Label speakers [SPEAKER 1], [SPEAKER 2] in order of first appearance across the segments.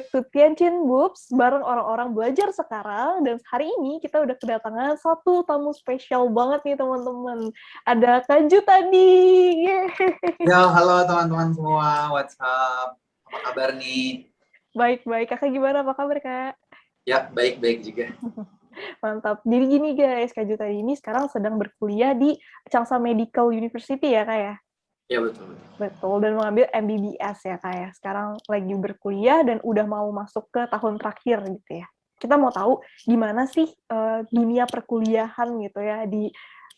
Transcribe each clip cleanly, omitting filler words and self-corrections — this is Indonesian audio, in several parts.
[SPEAKER 1] back to Tianjin Boobs bareng orang-orang belajar sekarang. Dan hari ini kita udah kedatangan satu tamu spesial banget nih teman-teman. Ada Kak Ju tadi.
[SPEAKER 2] Ya, halo teman-teman semua, what's up? Apa kabar nih?
[SPEAKER 1] Baik-baik, kakak gimana? Apa kabar kak?
[SPEAKER 2] Ya, baik-baik juga.
[SPEAKER 1] Mantap. Jadi gini guys, Kak Ju tadi ini sekarang sedang berkuliah di Changsha Medical University ya kak ya?
[SPEAKER 2] Ya, betul.
[SPEAKER 1] Betul, dan mengambil MBBS ya kak ya. Sekarang lagi berkuliah dan udah mau masuk ke tahun terakhir gitu ya. Kita mau tahu gimana sih dunia perkuliahan gitu ya di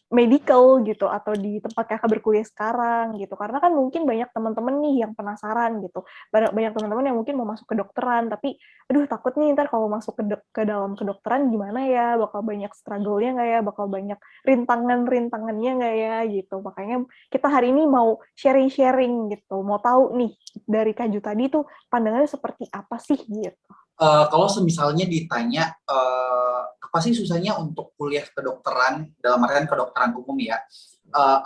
[SPEAKER 1] medical gitu atau di tempat kakak berkuliah sekarang gitu, karena kan mungkin banyak teman-teman nih yang penasaran gitu, banyak teman-teman yang mungkin mau masuk kedokteran tapi aduh takut nih ntar kalau masuk ke dalam kedokteran gimana ya, bakal banyak struggle-nya nggak ya, bakal banyak rintangannya nggak ya gitu. Makanya kita hari ini mau sharing-sharing gitu, mau tahu nih dari Kak Ju tadi tuh pandangannya seperti apa sih gitu.
[SPEAKER 2] Kalau semisalnya ditanya, apa sih susahnya untuk kuliah kedokteran, dalam artian kedokteran umum ya,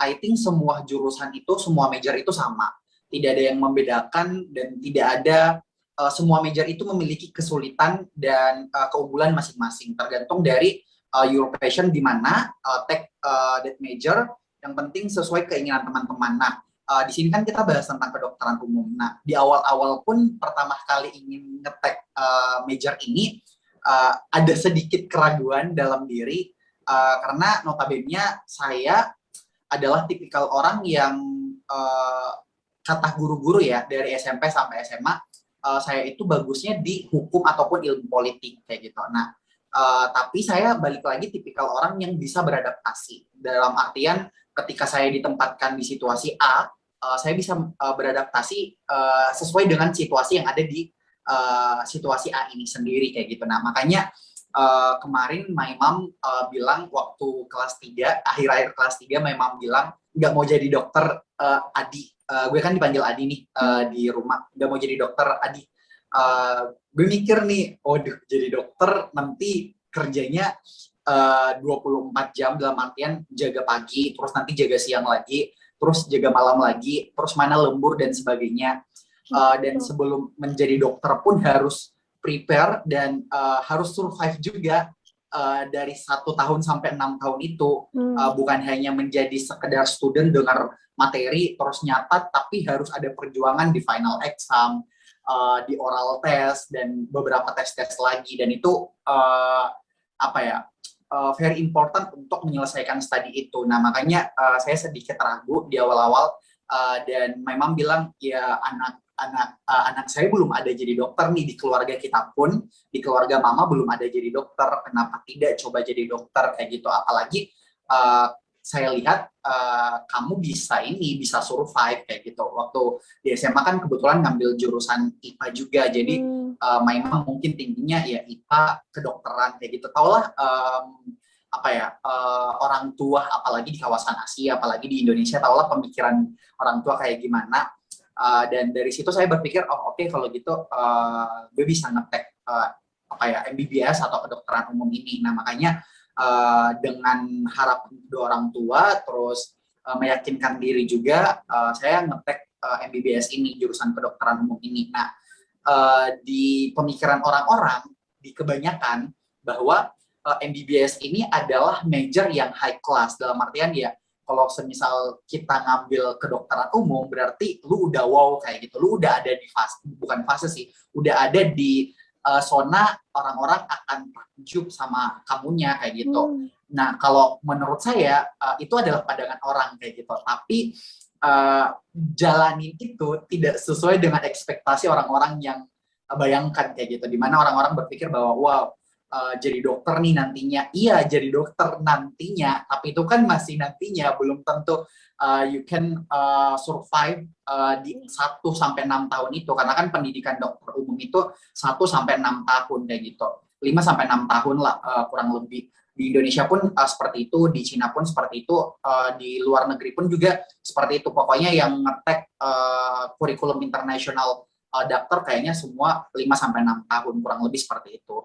[SPEAKER 2] I think semua jurusan itu, semua major itu sama. Tidak ada yang membedakan dan tidak ada, semua major itu memiliki kesulitan dan keunggulan masing-masing. Tergantung dari your passion di mana, take that major, yang penting sesuai keinginan teman-teman. Nah, di sini kan kita bahas tentang kedokteran umum. Nah, di awal-awal pun pertama kali ingin ngetek major ini, ada sedikit keraguan dalam diri, karena notabene saya adalah tipikal orang yang, kata guru-guru ya, dari SMP sampai SMA, saya itu bagusnya di hukum ataupun ilmu politik kayak gitu. Nah, tapi saya balik lagi tipikal orang yang bisa beradaptasi. Dalam artian ketika saya ditempatkan di situasi A, saya bisa beradaptasi sesuai dengan situasi yang ada di situasi A ini sendiri kayak gitu. Nah, makanya kemarin my mom bilang waktu kelas 3, akhir-akhir kelas 3, my mom bilang nggak mau jadi dokter, Adi. Gue kan dipanggil Adi nih di rumah, nggak mau jadi dokter Adi. Gue mikir nih, waduh, jadi dokter nanti kerjanya 24 jam, dalam artian jaga pagi, terus nanti jaga siang lagi, terus jaga malam lagi, terus mana lembur dan sebagainya. Dan sebelum menjadi dokter pun harus prepare dan harus survive juga dari 1 tahun sampai 6 tahun itu. Bukan hanya menjadi sekedar student dengar materi terus nyatat, tapi harus ada perjuangan di final exam, di oral test dan beberapa tes-tes lagi, dan itu very important untuk menyelesaikan studi itu. Nah, makanya saya sedikit ragu di awal-awal, dan memang bilang ya anak saya belum ada jadi dokter nih, di keluarga kita pun, di keluarga mama belum ada jadi dokter, kenapa tidak coba jadi dokter kayak gitu. Apalagi saya lihat kamu bisa survive kayak gitu. Waktu di SMA kan kebetulan ngambil jurusan IPA juga, jadi memang mungkin tingginya ya IPA kedokteran kayak gitu. Taulah orang tua, apalagi di kawasan Asia, apalagi di Indonesia, taulah pemikiran orang tua kayak gimana. Dan dari situ saya berpikir, oh oke, kalau gitu gue bisa ngetek MBBS atau kedokteran umum ini. Nah, makanya dengan harapan kedua orang tua, terus meyakinkan diri juga, saya ngetek MBBS ini, jurusan kedokteran umum ini. Nah, di pemikiran orang-orang, di kebanyakan, bahwa MBBS ini adalah major yang high class, dalam artian ya, kalau semisal kita ngambil kedokteran umum, berarti lu udah wow kayak gitu, lu udah ada di fase, bukan fase sih, udah ada di zona orang-orang akan takjub sama kamunya kayak gitu. Nah, kalau menurut saya itu adalah pandangan orang kayak gitu, tapi jalanin itu tidak sesuai dengan ekspektasi orang-orang yang bayangkan kayak gitu, dimana orang-orang berpikir bahwa wow, jadi dokter nih nantinya. Iya, jadi dokter nantinya, tapi itu kan masih nantinya, belum tentu you can survive di 1-6 tahun itu, karena kan pendidikan dokter umum itu 1-6 tahun kayak gitu, 5-6 tahun lah kurang lebih. Di Indonesia pun seperti itu, di Cina pun seperti itu, di luar negeri pun juga seperti itu. Pokoknya yang ngetek kurikulum internasional dokter kayaknya semua 5-6 tahun, kurang lebih seperti itu.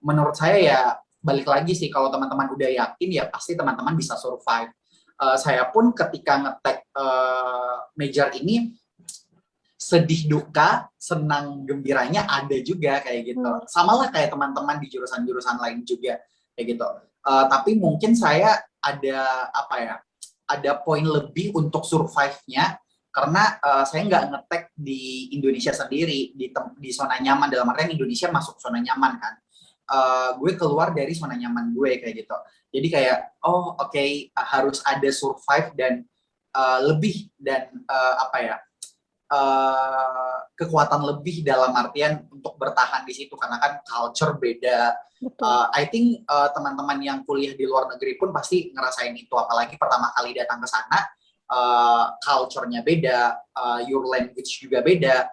[SPEAKER 2] Menurut saya ya balik lagi sih, kalau teman-teman udah yakin ya pasti teman-teman bisa survive. Saya pun ketika ngetek major ini sedih duka, senang gembiranya ada juga kayak gitu. Sama lah kayak teman-teman di jurusan-jurusan lain juga kayak gitu. Tapi mungkin saya ada apa ya? Ada poin lebih untuk survive-nya karena saya nggak ngetek di Indonesia sendiri di zona nyaman, dalam artian Indonesia masuk zona nyaman kan. Gue keluar dari zona nyaman gue kayak gitu. Jadi kayak oke, harus ada survive dan lebih dan apa ya? Kekuatan lebih dalam artian untuk bertahan di situ karena kan culture beda. I think teman-teman yang kuliah di luar negeri pun pasti ngerasain itu, apalagi pertama kali datang ke sana, culture-nya beda, your language juga beda,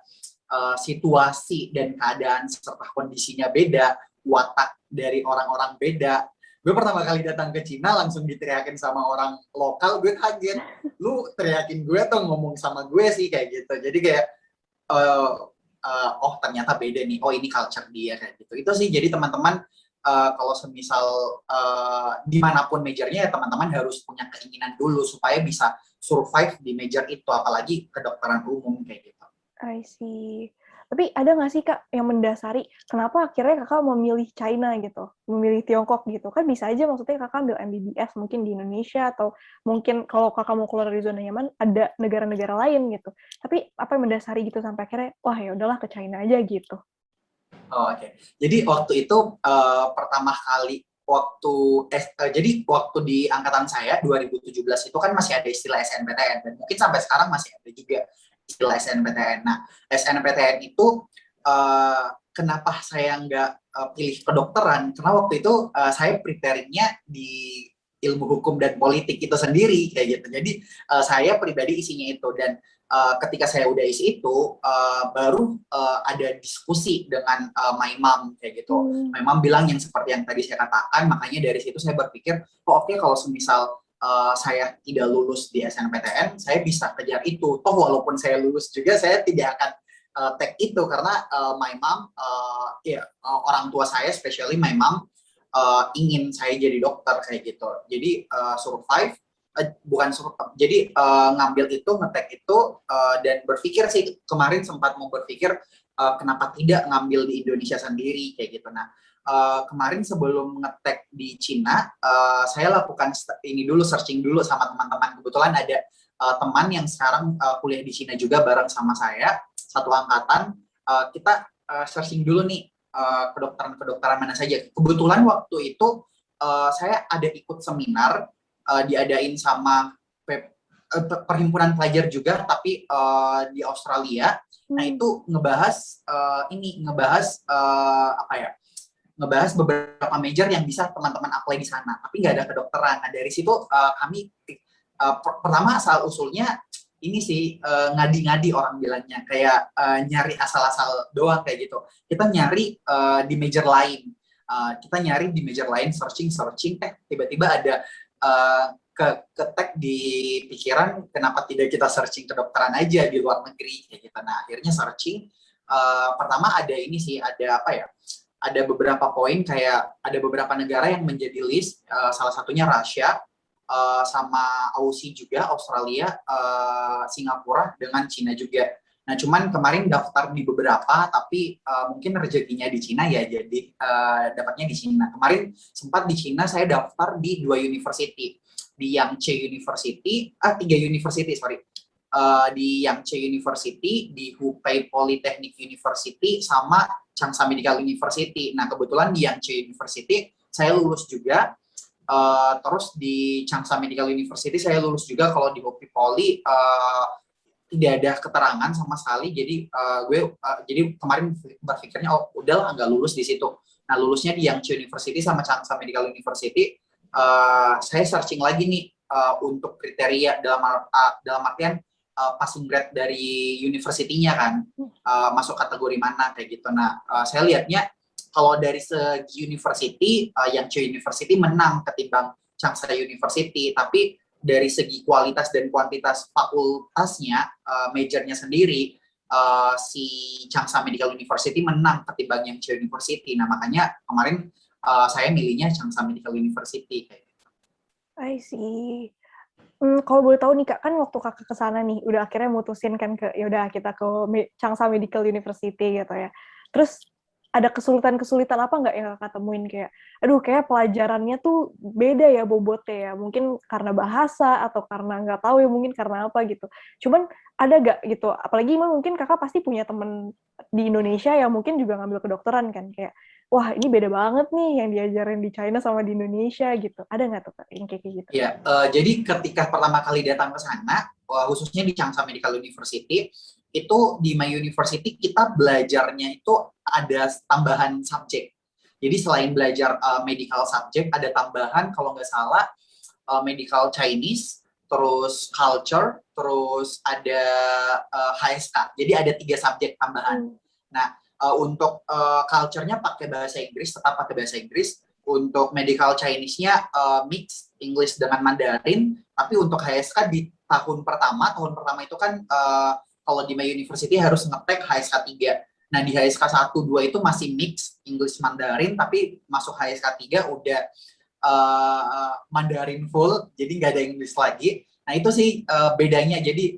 [SPEAKER 2] situasi dan keadaan serta kondisinya beda, watak dari orang-orang beda. Gue pertama kali datang ke Cina langsung diteriakin sama orang lokal, gue kaget. Lu teriakin gue atau ngomong sama gue sih kayak gitu. Jadi kayak ternyata beda nih. Oh ini culture dia kayak gitu. Itu sih jadi teman-teman kalau semisal dimanapun majornya ya teman-teman harus punya keinginan dulu supaya bisa survive di major itu, apalagi kedokteran umum kayak gitu.
[SPEAKER 1] I see. Tapi ada nggak sih Kak yang mendasari kenapa akhirnya Kakak memilih China gitu, memilih Tiongkok gitu? Kan bisa aja maksudnya Kakak ambil MBBS mungkin di Indonesia atau mungkin kalau Kakak mau keluar dari zona nyaman ada negara-negara lain gitu. Tapi apa yang mendasari gitu sampai akhirnya wah ya udahlah ke China aja gitu.
[SPEAKER 2] Oke. Jadi waktu itu pertama kali jadi waktu di angkatan saya 2017 itu kan masih ada istilah SNPTN dan mungkin sampai sekarang masih ada juga istilah SNPTN. Nah, SNPTN itu kenapa saya nggak pilih kedokteran? Karena waktu itu saya preparingnya di ilmu hukum dan politik itu sendiri kayak gitu. Jadi saya pribadi isinya itu dan ketika saya udah isi itu baru ada diskusi dengan my mom kayak gitu. My mom bilang yang seperti yang tadi saya katakan, makanya dari situ saya berpikir oke, kalau semisal saya tidak lulus di SNPTN, saya bisa kejar itu. Toh walaupun saya lulus juga, saya tidak akan take itu karena my mom, orang tua saya, especially my mom, ingin saya jadi dokter kayak gitu. Jadi survive, jadi ngambil itu, ngetek itu, dan berpikir sih kemarin sempat mau berpikir kenapa tidak ngambil di Indonesia sendiri kayak gitu. Nah, kemarin sebelum ngetek di Cina, saya lakukan ini dulu, searching dulu sama teman-teman. Kebetulan ada teman yang sekarang kuliah di Cina juga bareng sama saya, satu angkatan. Kita searching dulu nih kedokteran mana saja. Kebetulan waktu itu saya ada ikut seminar diadain sama perhimpunan pelajar juga, tapi di Australia. Nah itu ngebahas ngebahas beberapa major yang bisa teman-teman apply di sana, tapi nggak ada kedokteran. Nah dari situ kami pertama asal usulnya ini sih ngadi-ngadi orang bilangnya, kayak nyari asal-asal doang kayak gitu. Kita nyari di major lain, searching, tiba-tiba ada ketek di pikiran kenapa tidak kita searching kedokteran aja di luar negeri kayak gitu. Nah akhirnya searching, pertama ada ini sih, ada apa ya, ada beberapa poin, kayak ada beberapa negara yang menjadi list, salah satunya Rusia, sama Aussie juga, Australia, Singapura, dengan Cina juga. Nah, cuman kemarin daftar di beberapa, tapi mungkin rezekinya di Cina ya, jadi dapatnya di Cina. Kemarin sempat di Cina saya daftar di 2 university, di Yangtze University, 3 university, sorry. Di Yangtze University, di Hubei Polytechnic University, sama Changsha Medical University. Nah, kebetulan di Yangtze University saya lulus juga. Terus di Changsha Medical University saya lulus juga. Kalau di Hubei Poly tidak ada keterangan sama sekali. Jadi jadi kemarin berpikirnya udahlah nggak lulus di situ. Nah, lulusnya di Yangtze University sama Changsha Medical University. Saya searching lagi nih untuk kriteria dalam artian passing grade dari university-nya kan, masuk kategori mana kayak gitu. Nah, saya lihatnya kalau dari segi university, Yangtze University menang ketimbang Changsha University, tapi dari segi kualitas dan kuantitas fakultasnya, majornya sendiri, si Changsha Medical University menang ketimbang Yangtze University. Nah, makanya kemarin saya milihnya Changsha Medical University.
[SPEAKER 1] I see. Kalau boleh tahu nih Kak, kan waktu Kakak ke sana nih, udah akhirnya mutusin kan ya udah kita ke Changsha Medical University gitu ya. Terus ada kesulitan-kesulitan apa nggak yang Kakak temuin kayak, aduh kayak pelajarannya tuh beda ya bobotnya ya, mungkin karena bahasa atau karena nggak tahu ya, mungkin karena apa gitu. Cuman ada nggak gitu, apalagi mungkin Kakak pasti punya temen di Indonesia yang mungkin juga ngambil kedokteran kan, kayak wah ini beda banget nih yang diajarin di China sama di Indonesia gitu. Ada nggak tuh Kak yang kayak gitu?
[SPEAKER 2] Ya, jadi ketika pertama kali datang ke sana, khususnya di Changsha Medical University, itu di My University kita belajarnya itu ada tambahan subjek. Jadi selain belajar medical subject, ada tambahan kalau nggak salah medical Chinese, terus culture, terus ada HSK. Jadi ada 3 subjek tambahan. Nah, untuk culture-nya pakai bahasa Inggris, tetap pakai bahasa Inggris. Untuk medical Chinese-nya mix English dengan Mandarin, tapi untuk HSK di tahun pertama itu kan kalau di My University harus ngetek HSK 3. Nah, di HSK 1, 2 itu masih mix English Mandarin, tapi masuk HSK 3 udah Mandarin full, jadi nggak ada English lagi. Nah, itu sih bedanya. Jadi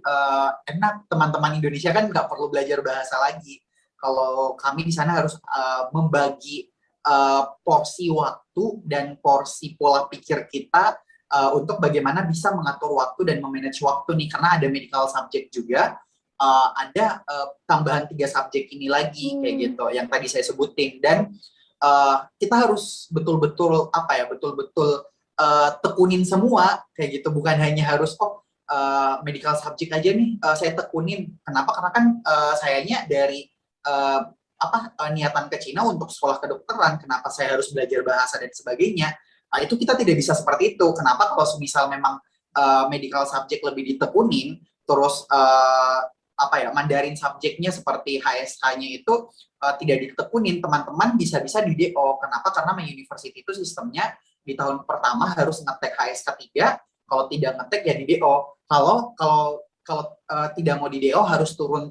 [SPEAKER 2] enak, teman-teman Indonesia kan nggak perlu belajar bahasa lagi. Kalau kami di sana harus membagi porsi waktu dan porsi pola pikir kita untuk bagaimana bisa mengatur waktu dan memanage waktu nih, karena ada medical subject juga, ada tambahan 3 subjek ini lagi kayak gitu yang tadi saya sebutin. Dan kita harus betul-betul tekunin semua kayak gitu, bukan hanya harus medical subject aja nih saya tekunin. Kenapa? Karena kan sayanya dari niatan ke Cina untuk sekolah kedokteran, kenapa saya harus belajar bahasa dan sebagainya. Itu kita tidak bisa seperti itu. Kenapa? Kalau misal memang medical subject lebih ditekunin, terus Mandarin subjeknya seperti HSK-nya itu tidak ditekunin, teman-teman bisa-bisa di DO. Kenapa? Karena My University itu sistemnya di tahun pertama harus ngetek HSK 3, kalau tidak ngetek ya di DO. Kalau tidak mau di DO harus turun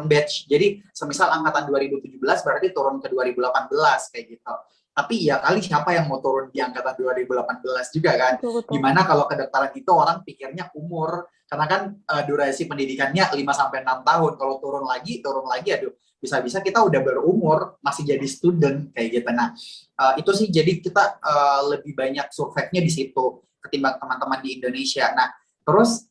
[SPEAKER 2] batch. Jadi semisal angkatan 2017 berarti turun ke 2018 kayak gitu. Tapi ya kali siapa yang mau turun di angkatan 2018 juga kan?
[SPEAKER 1] Betul, betul.
[SPEAKER 2] Gimana kalau kedokteran itu orang pikirnya umur, karena kan durasi pendidikannya 5-6 tahun. Kalau turun lagi aduh, bisa-bisa kita udah berumur masih jadi student kayak gitu. Nah, itu sih, jadi kita lebih banyak survive-nya di situ ketimbang teman-teman di Indonesia. Nah, terus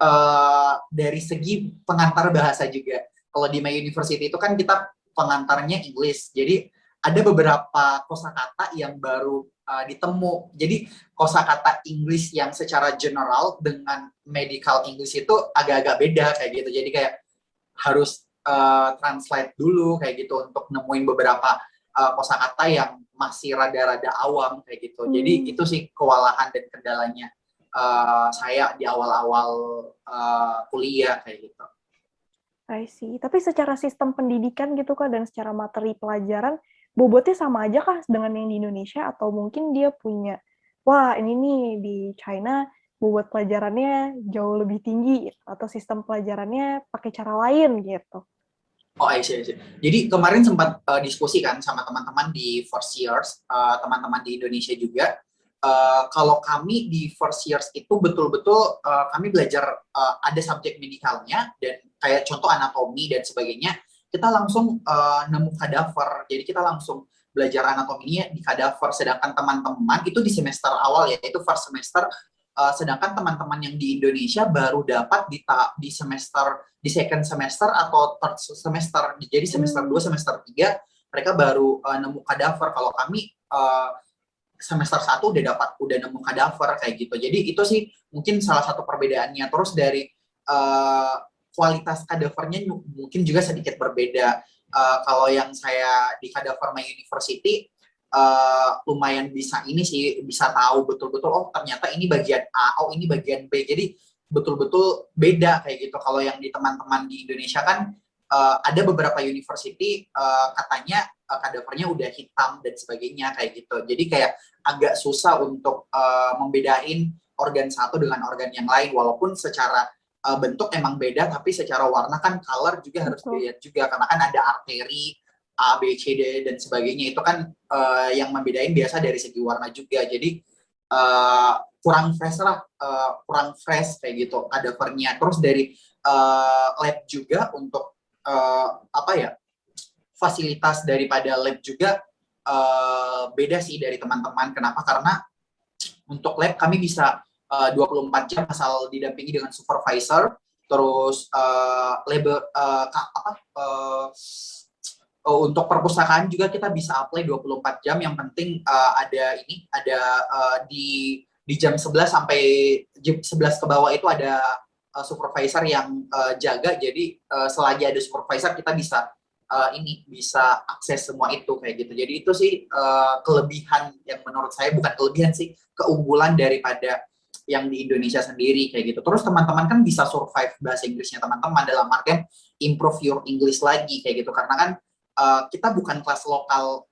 [SPEAKER 2] dari segi pengantar bahasa juga, kalau di My University itu kan kita pengantarnya English, jadi ada beberapa kosakata yang baru ditemu. Jadi kosakata English yang secara general dengan medical English itu agak-agak beda kayak gitu. Jadi kayak harus translate dulu kayak gitu untuk nemuin beberapa kosakata yang masih rada-rada awam kayak gitu. Jadi itu sih kewalahan dan kendalanya saya di awal-awal kuliah kayak gitu.
[SPEAKER 1] I see. Tapi secara sistem pendidikan gitu Kak, dan secara materi pelajaran, bobotnya sama aja kah dengan yang di Indonesia? Atau mungkin dia punya, wah ini nih di China bobot pelajarannya jauh lebih tinggi, atau sistem pelajarannya pakai cara lain gitu?
[SPEAKER 2] Oh, I see. Jadi kemarin sempat diskusi kan sama teman-teman di first years, teman-teman di Indonesia juga. Kalau kami di first years itu betul-betul kami belajar ada subjek medicalnya, dan kayak contoh anatomi dan sebagainya, kita langsung nemu kadaver. Jadi kita langsung belajar anatominya di kadaver. Sedangkan teman-teman itu di semester awal, yaitu first semester, sedangkan teman-teman yang di Indonesia baru dapat di second semester atau third semester. Jadi semester 2, semester 3 mereka baru nemu kadaver. Kalau kami semester 1 udah nemu kadaver kayak gitu. Jadi itu sih mungkin salah satu perbedaannya. Terus dari kualitas kadavernya mungkin juga sedikit berbeda. Kalau yang saya di kadaver My University lumayan bisa tahu betul-betul, oh ternyata ini bagian A, oh ini bagian B. Jadi betul-betul beda kayak gitu. Kalau yang di teman-teman di Indonesia kan ada beberapa university katanya kadavernya udah hitam dan sebagainya kayak gitu. Jadi kayak agak susah untuk membedain organ satu dengan organ yang lain, walaupun secara bentuk emang beda, tapi secara warna kan color juga harus dilihat juga, karena kan ada arteri A, B, C, D dan sebagainya. Itu kan yang membedain biasa dari segi warna juga. Jadi kurang fresh lah, kurang fresh kayak gitu kadavernya. Terus dari lab juga untuk apa ya, fasilitas daripada lab juga beda sih dari teman-teman. Kenapa? Karena untuk lab kami bisa 24 jam asal didampingi dengan supervisor. Terus untuk perpustakaan juga kita bisa apply 24 jam. Yang penting ada di jam 11 sampai jam 11 ke bawah itu ada supervisor yang jaga. Jadi selagi ada supervisor kita bisa bisa akses semua itu kayak gitu. Jadi itu sih kelebihan yang menurut saya, bukan kelebihan sih, keunggulan daripada yang di Indonesia sendiri kayak gitu. Terus teman-teman kan bisa survive bahasa Inggrisnya teman-teman dalam artian improve your English lagi kayak gitu, karena kan kita bukan kelas lokal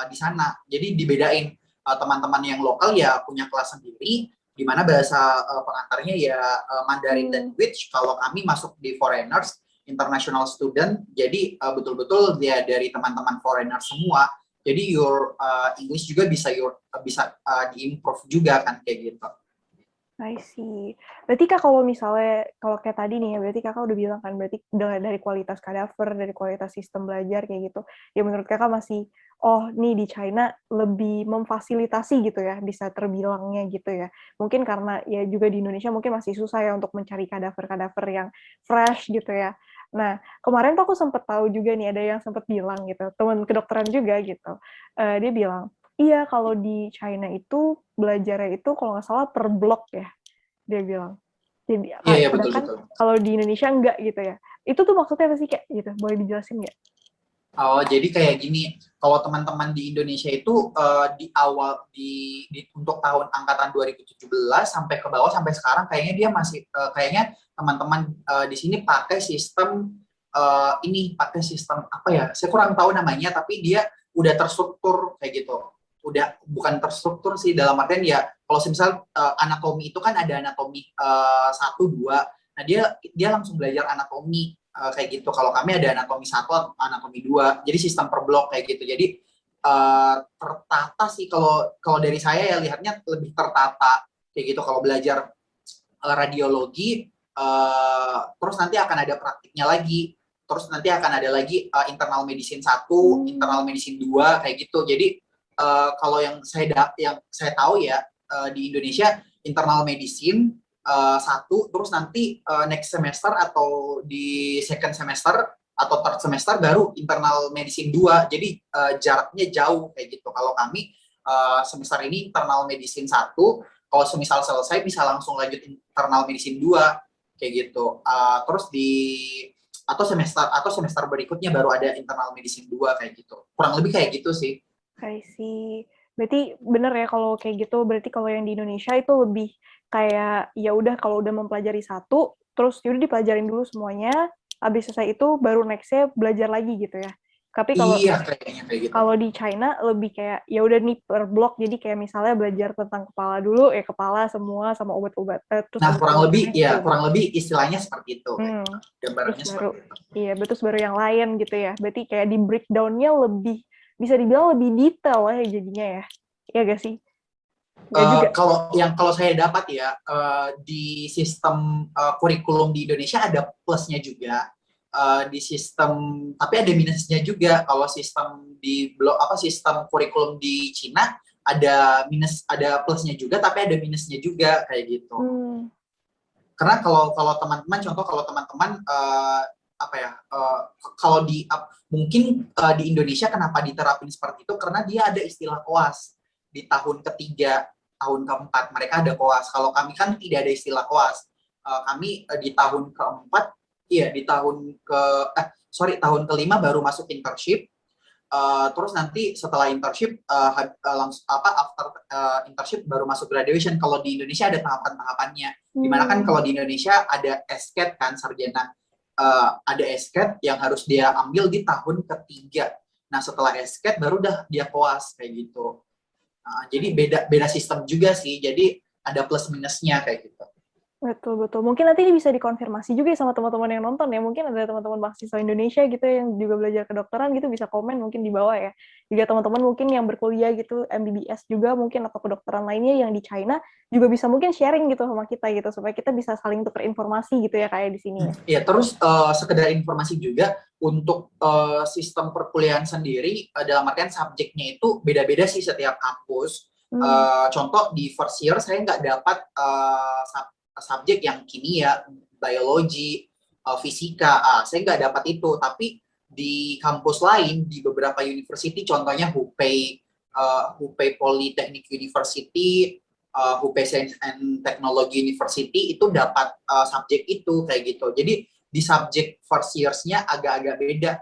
[SPEAKER 2] di sana. Jadi dibedain, teman-teman yang lokal ya punya kelas sendiri di mana bahasa pengantarnya ya Mandarin language. Kalau kami masuk di foreigners, international student, jadi betul-betul dia dari teman-teman foreigner semua. Jadi your English juga bisa di-improve juga kan kayak gitu.
[SPEAKER 1] I see. Berarti Kak, kalau misalnya, kalau kayak tadi nih ya, berarti Kakak udah bilang kan, berarti dari kualitas kadaver, dari kualitas sistem belajar kayak gitu, ya menurut Kakak masih, oh nih di China lebih memfasilitasi gitu ya, bisa terbilangnya gitu ya. Mungkin karena ya juga di Indonesia mungkin masih susah ya untuk mencari kadaver-kadaver yang fresh gitu ya. Nah, kemarin tuh aku sempat tahu juga nih, ada yang sempat bilang gitu, teman kedokteran juga gitu, dia bilang, iya, kalau di China itu belajarnya itu kalau nggak salah per blok ya, dia bilang. Jadi,
[SPEAKER 2] Iya,
[SPEAKER 1] sedangkan
[SPEAKER 2] betul-betul.
[SPEAKER 1] kalau di Indonesia enggak gitu ya. Itu tuh maksudnya apa sih kayak gitu? Boleh dijelasin nggak?
[SPEAKER 2] Oh, jadi kayak gini, kalau teman-teman di Indonesia itu di awal untuk tahun angkatan 2017 sampai ke bawah sampai sekarang kayaknya dia masih kayaknya teman-teman di sini pakai sistem pakai sistem apa ya? Saya kurang tahu namanya, tapi dia udah terstruktur kayak gitu. Udah bukan terstruktur sih, dalam artian ya kalau misal anatomi itu kan ada anatomi 1, 2. Nah, dia langsung belajar anatomi kayak gitu. Kalau kami ada anatomi 1, anatomi 2, jadi sistem per blok kayak gitu. Jadi tertata sih, kalau dari saya ya lihatnya lebih tertata kayak gitu. Kalau belajar radiologi, terus nanti akan ada praktiknya lagi, terus nanti akan ada lagi internal medicine 1, internal medicine 2 kayak gitu. Jadi kalau yang saya tahu ya, di Indonesia internal medicine 1, terus nanti next semester atau di second semester atau third semester baru internal medicine 2. Jadi jaraknya jauh kayak gitu. Kalau kami semester ini internal medicine 1, kalau semisal selesai bisa langsung lanjut internal medicine 2 kayak gitu. Terus semester berikutnya baru ada internal medicine 2 kayak gitu. Kurang lebih kayak gitu sih.
[SPEAKER 1] I see. Berarti bener ya kalau kayak gitu, berarti kalau yang di Indonesia itu lebih kayak ya udah kalau udah mempelajari satu, terus yaudah dipelajarin dulu semuanya, habis selesai itu baru next-nya belajar lagi gitu ya. Tapi
[SPEAKER 2] Iya, kayaknya kayak gitu.
[SPEAKER 1] kalau di China lebih kayak ya udah nih per blok, jadi kayak misalnya belajar tentang kepala dulu, kepala semua sama obat-obat, terus
[SPEAKER 2] Nah,
[SPEAKER 1] obat-obatnya itu.
[SPEAKER 2] kurang lebih istilahnya seperti itu.
[SPEAKER 1] Terus
[SPEAKER 2] Gambarannya
[SPEAKER 1] baru,
[SPEAKER 2] seperti itu.
[SPEAKER 1] iya, terus baru yang lain gitu ya. Berarti kayak di breakdown-nya lebih, bisa dibilang lebih detail ya jadinya ya. Iya gak sih? Gak juga.
[SPEAKER 2] Kalau saya dapat ya, di sistem kurikulum di Indonesia ada plusnya juga. Di sistem, tapi ada minusnya juga. Kalau sistem kurikulum di Cina ada plusnya juga, tapi ada minusnya juga kayak gitu. Karena kalau teman-teman, contoh kalau teman-teman kalau mungkin di Indonesia kenapa diterapin seperti itu, karena dia ada istilah koas di tahun ketiga, tahun keempat mereka ada koas. Kalau kami kan tidak ada istilah koas. Kami di tahun keempat, tahun kelima baru masuk internship. Terus nanti setelah internship after internship baru masuk graduation. Kalau di Indonesia ada tahapan-tahapannya. Dimana kan kalau di Indonesia ada SCAT kan, sarjana, ada SCAT yang harus dia ambil di tahun ketiga. Nah, setelah SCAT baru dah dia koas kayak gitu. Jadi beda sistem juga sih. Jadi ada plus minusnya kayak gitu.
[SPEAKER 1] Betul, betul. Mungkin nanti bisa dikonfirmasi juga ya sama teman-teman yang nonton ya. Mungkin ada teman-teman mahasiswa Indonesia gitu yang juga belajar kedokteran gitu, bisa komen mungkin di bawah ya. Juga teman-teman mungkin yang berkuliah gitu, MBBS juga mungkin atau kedokteran lainnya yang di China juga bisa mungkin sharing gitu sama kita gitu supaya kita bisa saling tukar informasi gitu ya kayak di sini ya.
[SPEAKER 2] Ya, terus sekedar informasi juga untuk sistem perkuliahan sendiri dalam artian subjeknya itu beda-beda sih setiap kampus. Contoh di first year saya nggak dapat subjek yang kimia, biologi, fisika, saya nggak dapat itu. Tapi di kampus lain di beberapa university, contohnya Hubei, Hubei Polytechnic University, Hubei Science and Technology University itu dapat subjek itu kayak gitu. Jadi di subjek first years-nya agak-agak beda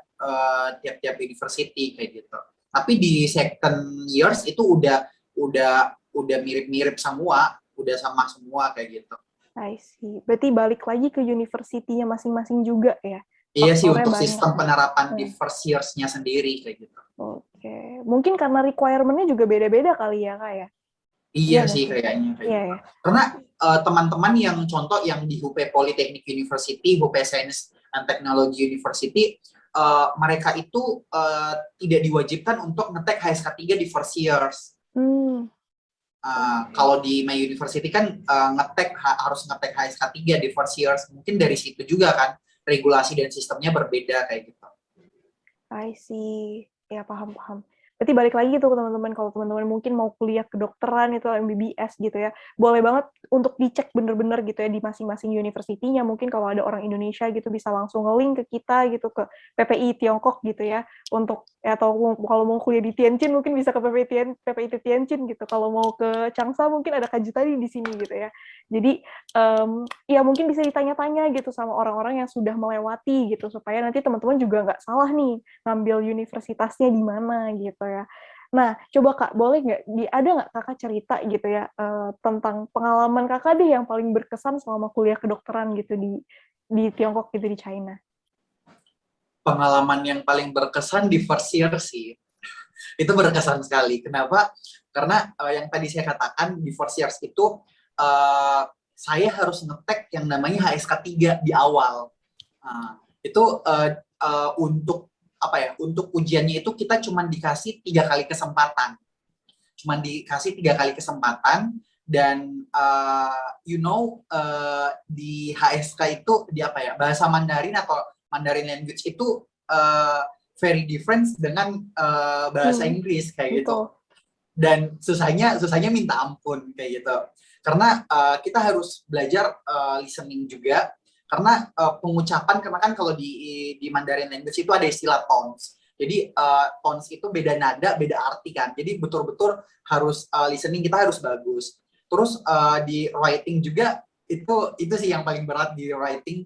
[SPEAKER 2] tiap-tiap university kayak gitu. Tapi di second years itu udah mirip-mirip semua, udah sama semua kayak gitu.
[SPEAKER 1] I see. Berarti balik lagi ke university-nya masing-masing juga ya.
[SPEAKER 2] Iya sih
[SPEAKER 1] Faktornya
[SPEAKER 2] untuk
[SPEAKER 1] banyak.
[SPEAKER 2] sistem penerapan di first years-nya sendiri kayak gitu.
[SPEAKER 1] Oke. Mungkin karena requirement-nya juga beda-beda kali ya, Kak ya?
[SPEAKER 2] Iya sih kayaknya.
[SPEAKER 1] Iya ya.
[SPEAKER 2] Karena teman-teman yang contoh yang di Hubei Polytechnic University, Hubei Science and Technology University, mereka itu tidak diwajibkan untuk ngetek HSK 3 di first years. Kalau di My University kan harus ngetek HSK 3 di first years. Mungkin dari situ juga kan regulasi dan sistemnya berbeda kayak gitu.
[SPEAKER 1] I see. Ya, paham. Berarti balik lagi tuh ke teman-teman, kalau teman-teman mungkin mau kuliah kedokteran itu MBBS gitu ya, boleh banget untuk dicek bener-bener gitu ya di masing-masing university-nya. Mungkin kalau ada orang Indonesia gitu bisa langsung nge-link ke kita gitu, ke PPI Tiongkok gitu ya, untuk atau kalau mau kuliah di Tianjin mungkin bisa ke PPI Tianjin gitu. Kalau mau ke Changsha mungkin ada Kak tadi di sini gitu ya. Jadi ya mungkin bisa ditanya-tanya gitu sama orang-orang yang sudah melewati gitu supaya nanti teman-teman juga nggak salah nih ngambil universitasnya di mana gitu ya. Nah, coba Kak, boleh nggak ada nggak Kakak cerita gitu ya tentang pengalaman Kakak deh yang paling berkesan selama kuliah kedokteran gitu di Tiongkok gitu di China?
[SPEAKER 2] Pengalaman yang paling berkesan di first year sih. Itu berkesan sekali. Kenapa? Karena yang tadi saya katakan di first years itu saya harus ngetek yang namanya HSK 3 di awal. Itu untuk apa ya? Untuk ujiannya itu kita cuma dikasih 3 kali kesempatan. Dan di HSK itu di apa ya? Bahasa Mandarin atau Mandarin language itu very different dengan bahasa Inggris kayak gitu. Dan susahnya minta ampun kayak gitu. Karena kita harus belajar listening juga. Karena pengucapan, karena kan kalau di Mandarin language itu ada istilah tones. Jadi tones itu beda nada, beda arti kan. Jadi betul-betul harus listening kita harus bagus. Terus di writing juga itu sih yang paling berat di writing,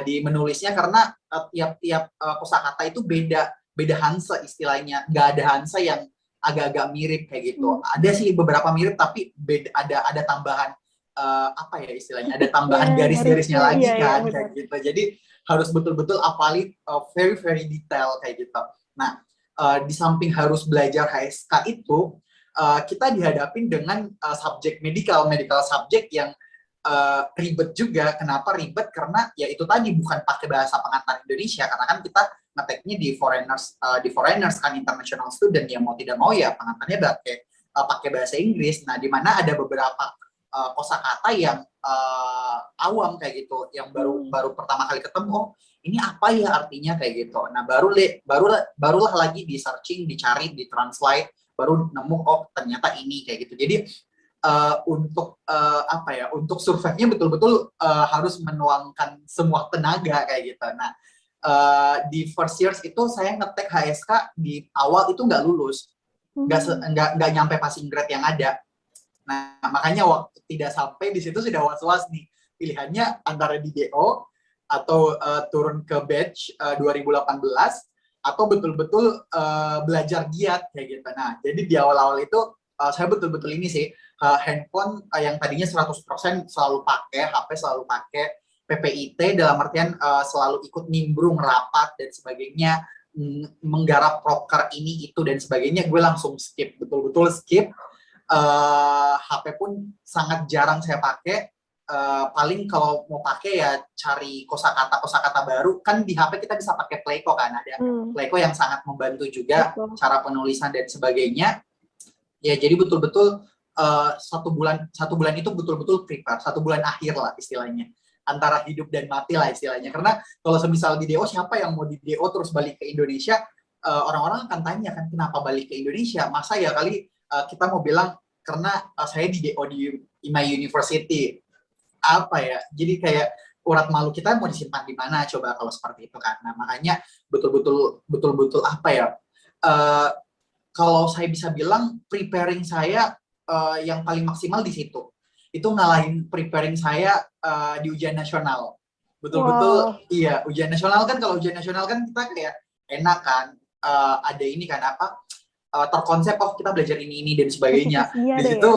[SPEAKER 2] di menulisnya, karena tiap-tiap kosakata itu beda Hansa istilahnya. Nggak ada Hansa yang agak-agak mirip kayak gitu. Ada sih beberapa mirip tapi beda, ada tambahan apa ya istilahnya? Ada tambahan garis-garisnya lagi kan kayak gitu. Jadi harus betul-betul apalin very very detail kayak gitu. Nah, di samping harus belajar HSK itu, kita dihadapin dengan subjek medical subjek yang ribet juga. Kenapa ribet? Karena ya itu tadi bukan pakai bahasa pengantar Indonesia, karena kan kita ngeteknya di foreigners kan, international student, yang mau tidak mau ya pengantarnya pakai bahasa Inggris. Nah, di mana ada beberapa kosakata yang awam kayak gitu, yang baru pertama kali ketemu, oh ini apa ya artinya kayak gitu. Nah, barulah lagi di searching, dicari, di translate, baru nemu oh ternyata ini kayak gitu. Jadi untuk survive-nya betul-betul harus menuangkan semua tenaga kayak gitu. Nah, di first years itu saya ngetek HSK di awal itu nggak lulus, nggak nyampe passing grade yang ada. Nah, makanya waktu tidak sampai di situ sudah was-was nih, pilihannya antara di DO atau turun ke batch 2018 atau betul-betul belajar giat kayak gitu. Nah, jadi di awal-awal itu saya betul-betul ini sih, handphone yang tadinya 100% selalu pakai, HP selalu pakai, PPIT dalam artian selalu ikut nimbrung rapat dan sebagainya, menggarap proker ini itu dan sebagainya, gue langsung skip, betul-betul skip. HP pun sangat jarang saya pakai. paling kalau mau pakai ya cari kosakata baru. Kan di HP kita bisa pakai Playco kan, ada Playco yang sangat membantu juga cara penulisan dan sebagainya. Ya jadi betul-betul 1 bulan itu betul-betul prepare, 1 bulan akhir lah istilahnya, antara hidup dan mati lah istilahnya. Karena kalau semisal di DO, siapa yang mau di DO terus balik ke Indonesia, orang-orang akan tanya kan, kenapa balik ke Indonesia? Masa ya kali kita mau bilang karena saya di DO di my university, apa ya, jadi kayak urat malu kita mau disimpan di mana coba kalau seperti itu kan. Nah makanya betul-betul apa ya, kalau saya bisa bilang preparing saya yang paling maksimal di situ, itu ngalahin preparing saya di ujian nasional. Betul-betul iya, ujian nasional kan, kalau ujian nasional kan kita kayak enak kan, ada ini kan apa, terkonsep oh kita belajar ini dan sebagainya. Di situ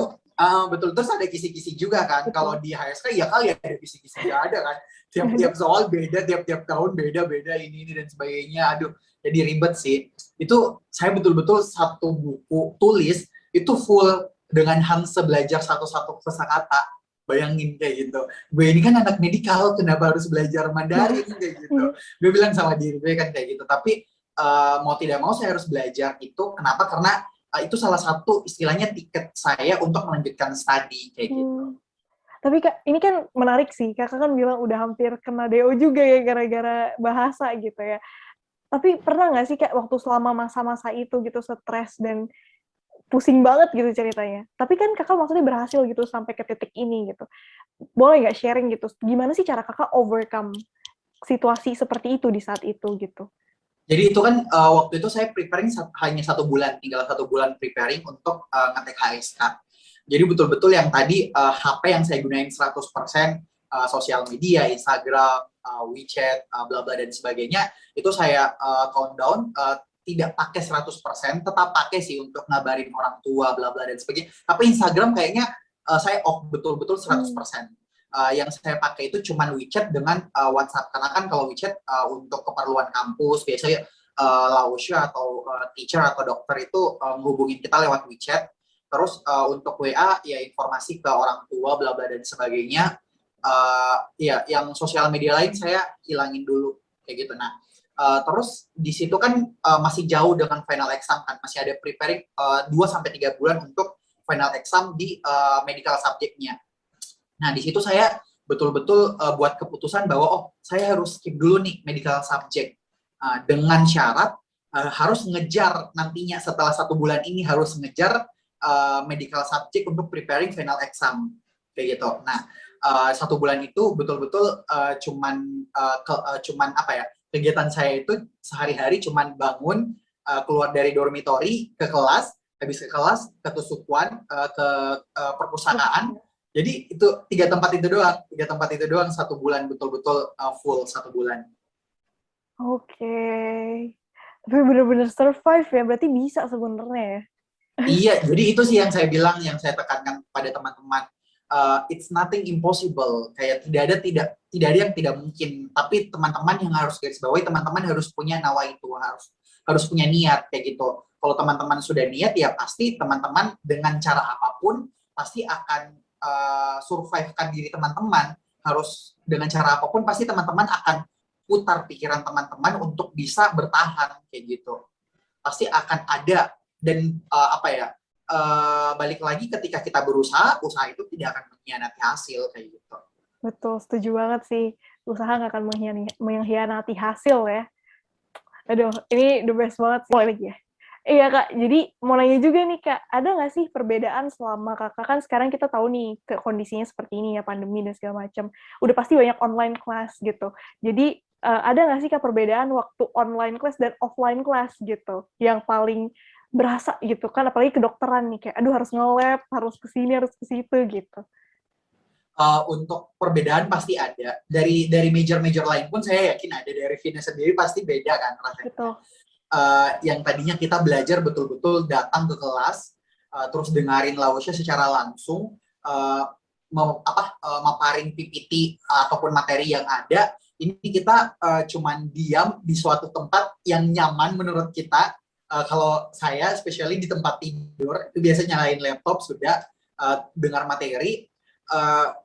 [SPEAKER 2] betul, terus ada kisi-kisi juga kan. Kalau di HSK ya kali ada kisi-kisi, ya ada kan. Tiap soal beda, tiap tahun beda ini dan sebagainya. Aduh, jadi ribet sih. Itu saya betul-betul 1 buku tulis itu full dengan Hanse belajar satu-satu kosakata. Bayangin kayak gitu. Gue ini kan anak medikal, kenapa harus belajar Mandarin kayak gitu. Gue bilang sama diri gue kan kayak gitu. Tapi mau tidak mau saya harus belajar itu. Kenapa? Karena itu salah satu istilahnya tiket saya untuk melanjutkan studi kayak gitu.
[SPEAKER 1] Tapi Kak, ini kan menarik sih. Kakak kan bilang udah hampir kena DO juga ya gara-gara bahasa gitu ya. Tapi pernah nggak sih Kak waktu selama masa-masa itu gitu stres dan pusing banget gitu ceritanya. Tapi kan Kakak maksudnya berhasil gitu sampai ke titik ini gitu. Boleh nggak sharing gitu? Gimana sih cara Kakak overcome situasi seperti itu di saat itu gitu?
[SPEAKER 2] Jadi itu kan waktu itu saya preparing hanya 1 bulan, tinggal 1 bulan preparing untuk ngetek HSK. Jadi betul-betul yang tadi HP yang saya gunain 100% sosial media, Instagram, WeChat, bla bla dan sebagainya, itu saya countdown tidak pakai 100%, tetap pakai sih untuk ngabarin orang tua, bla bla dan sebagainya. Tapi Instagram kayaknya saya off betul-betul 100%. Yang saya pakai itu cuma WeChat dengan WhatsApp, karena kan kalau WeChat untuk keperluan kampus biasanya Lausha atau teacher atau dokter itu menghubungin kita lewat WeChat. Terus untuk WA ya informasi ke orang tua bla bla dan sebagainya. Ya yang sosial media lain saya hilangin dulu kayak gitu. Nah terus di situ kan masih jauh dengan final exam kan, masih ada preparing 2-3 bulan untuk final exam di medical subject-nya. Nah, di situ saya betul-betul buat keputusan bahwa oh, saya harus skip dulu nih medical subject dengan syarat harus ngejar nantinya setelah 1 bulan ini harus ngejar medical subject untuk preparing final exam kayak gitu. Nah, 1 bulan itu betul-betul cuman apa ya? Kegiatan saya itu sehari-hari cuman bangun, keluar dari dormitory ke kelas, habis ke kelas ke tusukuan, ke perpustakaan. Jadi itu 3 tempat itu doang 1 bulan betul-betul full 1 bulan.
[SPEAKER 1] Oke. Tapi benar-benar survive ya, berarti bisa sebenarnya ya.
[SPEAKER 2] Iya, jadi itu sih yang saya bilang, yang saya tekankan pada teman-teman. It's nothing impossible. Kayak tidak ada yang tidak mungkin. Tapi teman-teman yang harus garis bawahi, teman-teman harus punya nawa itu, harus punya niat kayak gitu. Kalau teman-teman sudah niat ya pasti teman-teman dengan cara apapun pasti akan survive-kan diri teman-teman. Harus dengan cara apapun pasti teman-teman akan putar pikiran teman-teman untuk bisa bertahan kayak gitu. Pasti akan ada. Dan apa ya, balik lagi ketika kita berusaha, usaha itu tidak akan mengkhianati hasil kayak gitu.
[SPEAKER 1] Betul, setuju banget sih. Usaha nggak akan mengkhianati hasil ya. Aduh, ini the best banget. Mulai lagi ya. Iya Kak, jadi mau nanya juga nih Kak, ada nggak sih perbedaan selama Kakak kan sekarang kita tahu nih kondisinya seperti ini ya, pandemi dan segala macam. Udah pasti banyak online class gitu. Jadi ada nggak sih Kak perbedaan waktu online class dan offline class gitu, yang paling berasa gitu kan, apalagi kedokteran nih kayak aduh harus nge-lab, harus ke sini, harus ke situ gitu.
[SPEAKER 2] Untuk perbedaan pasti ada. Dari major-major lain pun saya yakin ada. Dari Vina sendiri pasti beda kan rasanya.
[SPEAKER 1] Betul.
[SPEAKER 2] Yang tadinya kita belajar betul-betul datang ke kelas, terus dengerin Lausha secara langsung, maparin PPT ataupun materi yang ada. Ini kita cuman diam di suatu tempat yang nyaman menurut kita. Kalau saya, especially di tempat tidur, itu biasa nyalain laptop sudah dengar materi.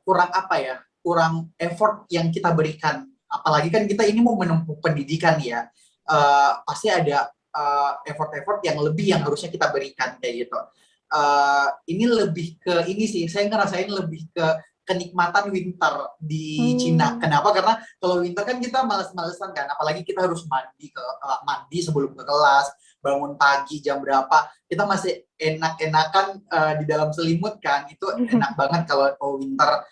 [SPEAKER 2] kurang apa ya, kurang effort yang kita berikan. Apalagi kan kita ini mau menempuh pendidikan ya, pasti ada effort-effort yang lebih yang harusnya kita berikan kayak gitu. Ini lebih ke ini sih, saya ngerasain lebih ke kenikmatan winter di Cina. Kenapa? Karena kalau winter kan kita males-malesan kan, apalagi kita harus mandi sebelum ke kelas, bangun pagi jam berapa, kita masih enak-enakan di dalam selimut kan, itu enak banget kalau winter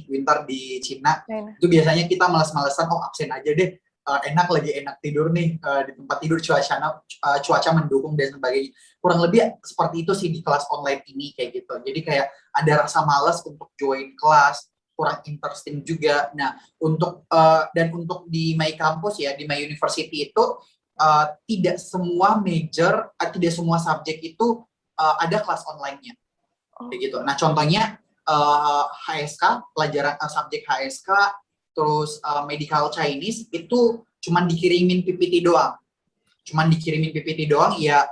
[SPEAKER 2] winter di Cina. Itu biasanya kita males-malesan, oh absen aja deh, enak lagi enak tidur nih di tempat tidur, cuaca mendukung dan sebagainya. Kurang lebih seperti itu sih di kelas online ini kayak gitu. Jadi kayak ada rasa malas untuk join kelas, kurang interesting juga. Nah, untuk di My Campus ya, di My University itu tidak semua major, tidak semua subjek itu ada kelas online-nya. Kayak gitu. Nah, contohnya HSK, pelajaran subjek HSK, terus medical Chinese itu cuman dikirimin PPT doang. Ya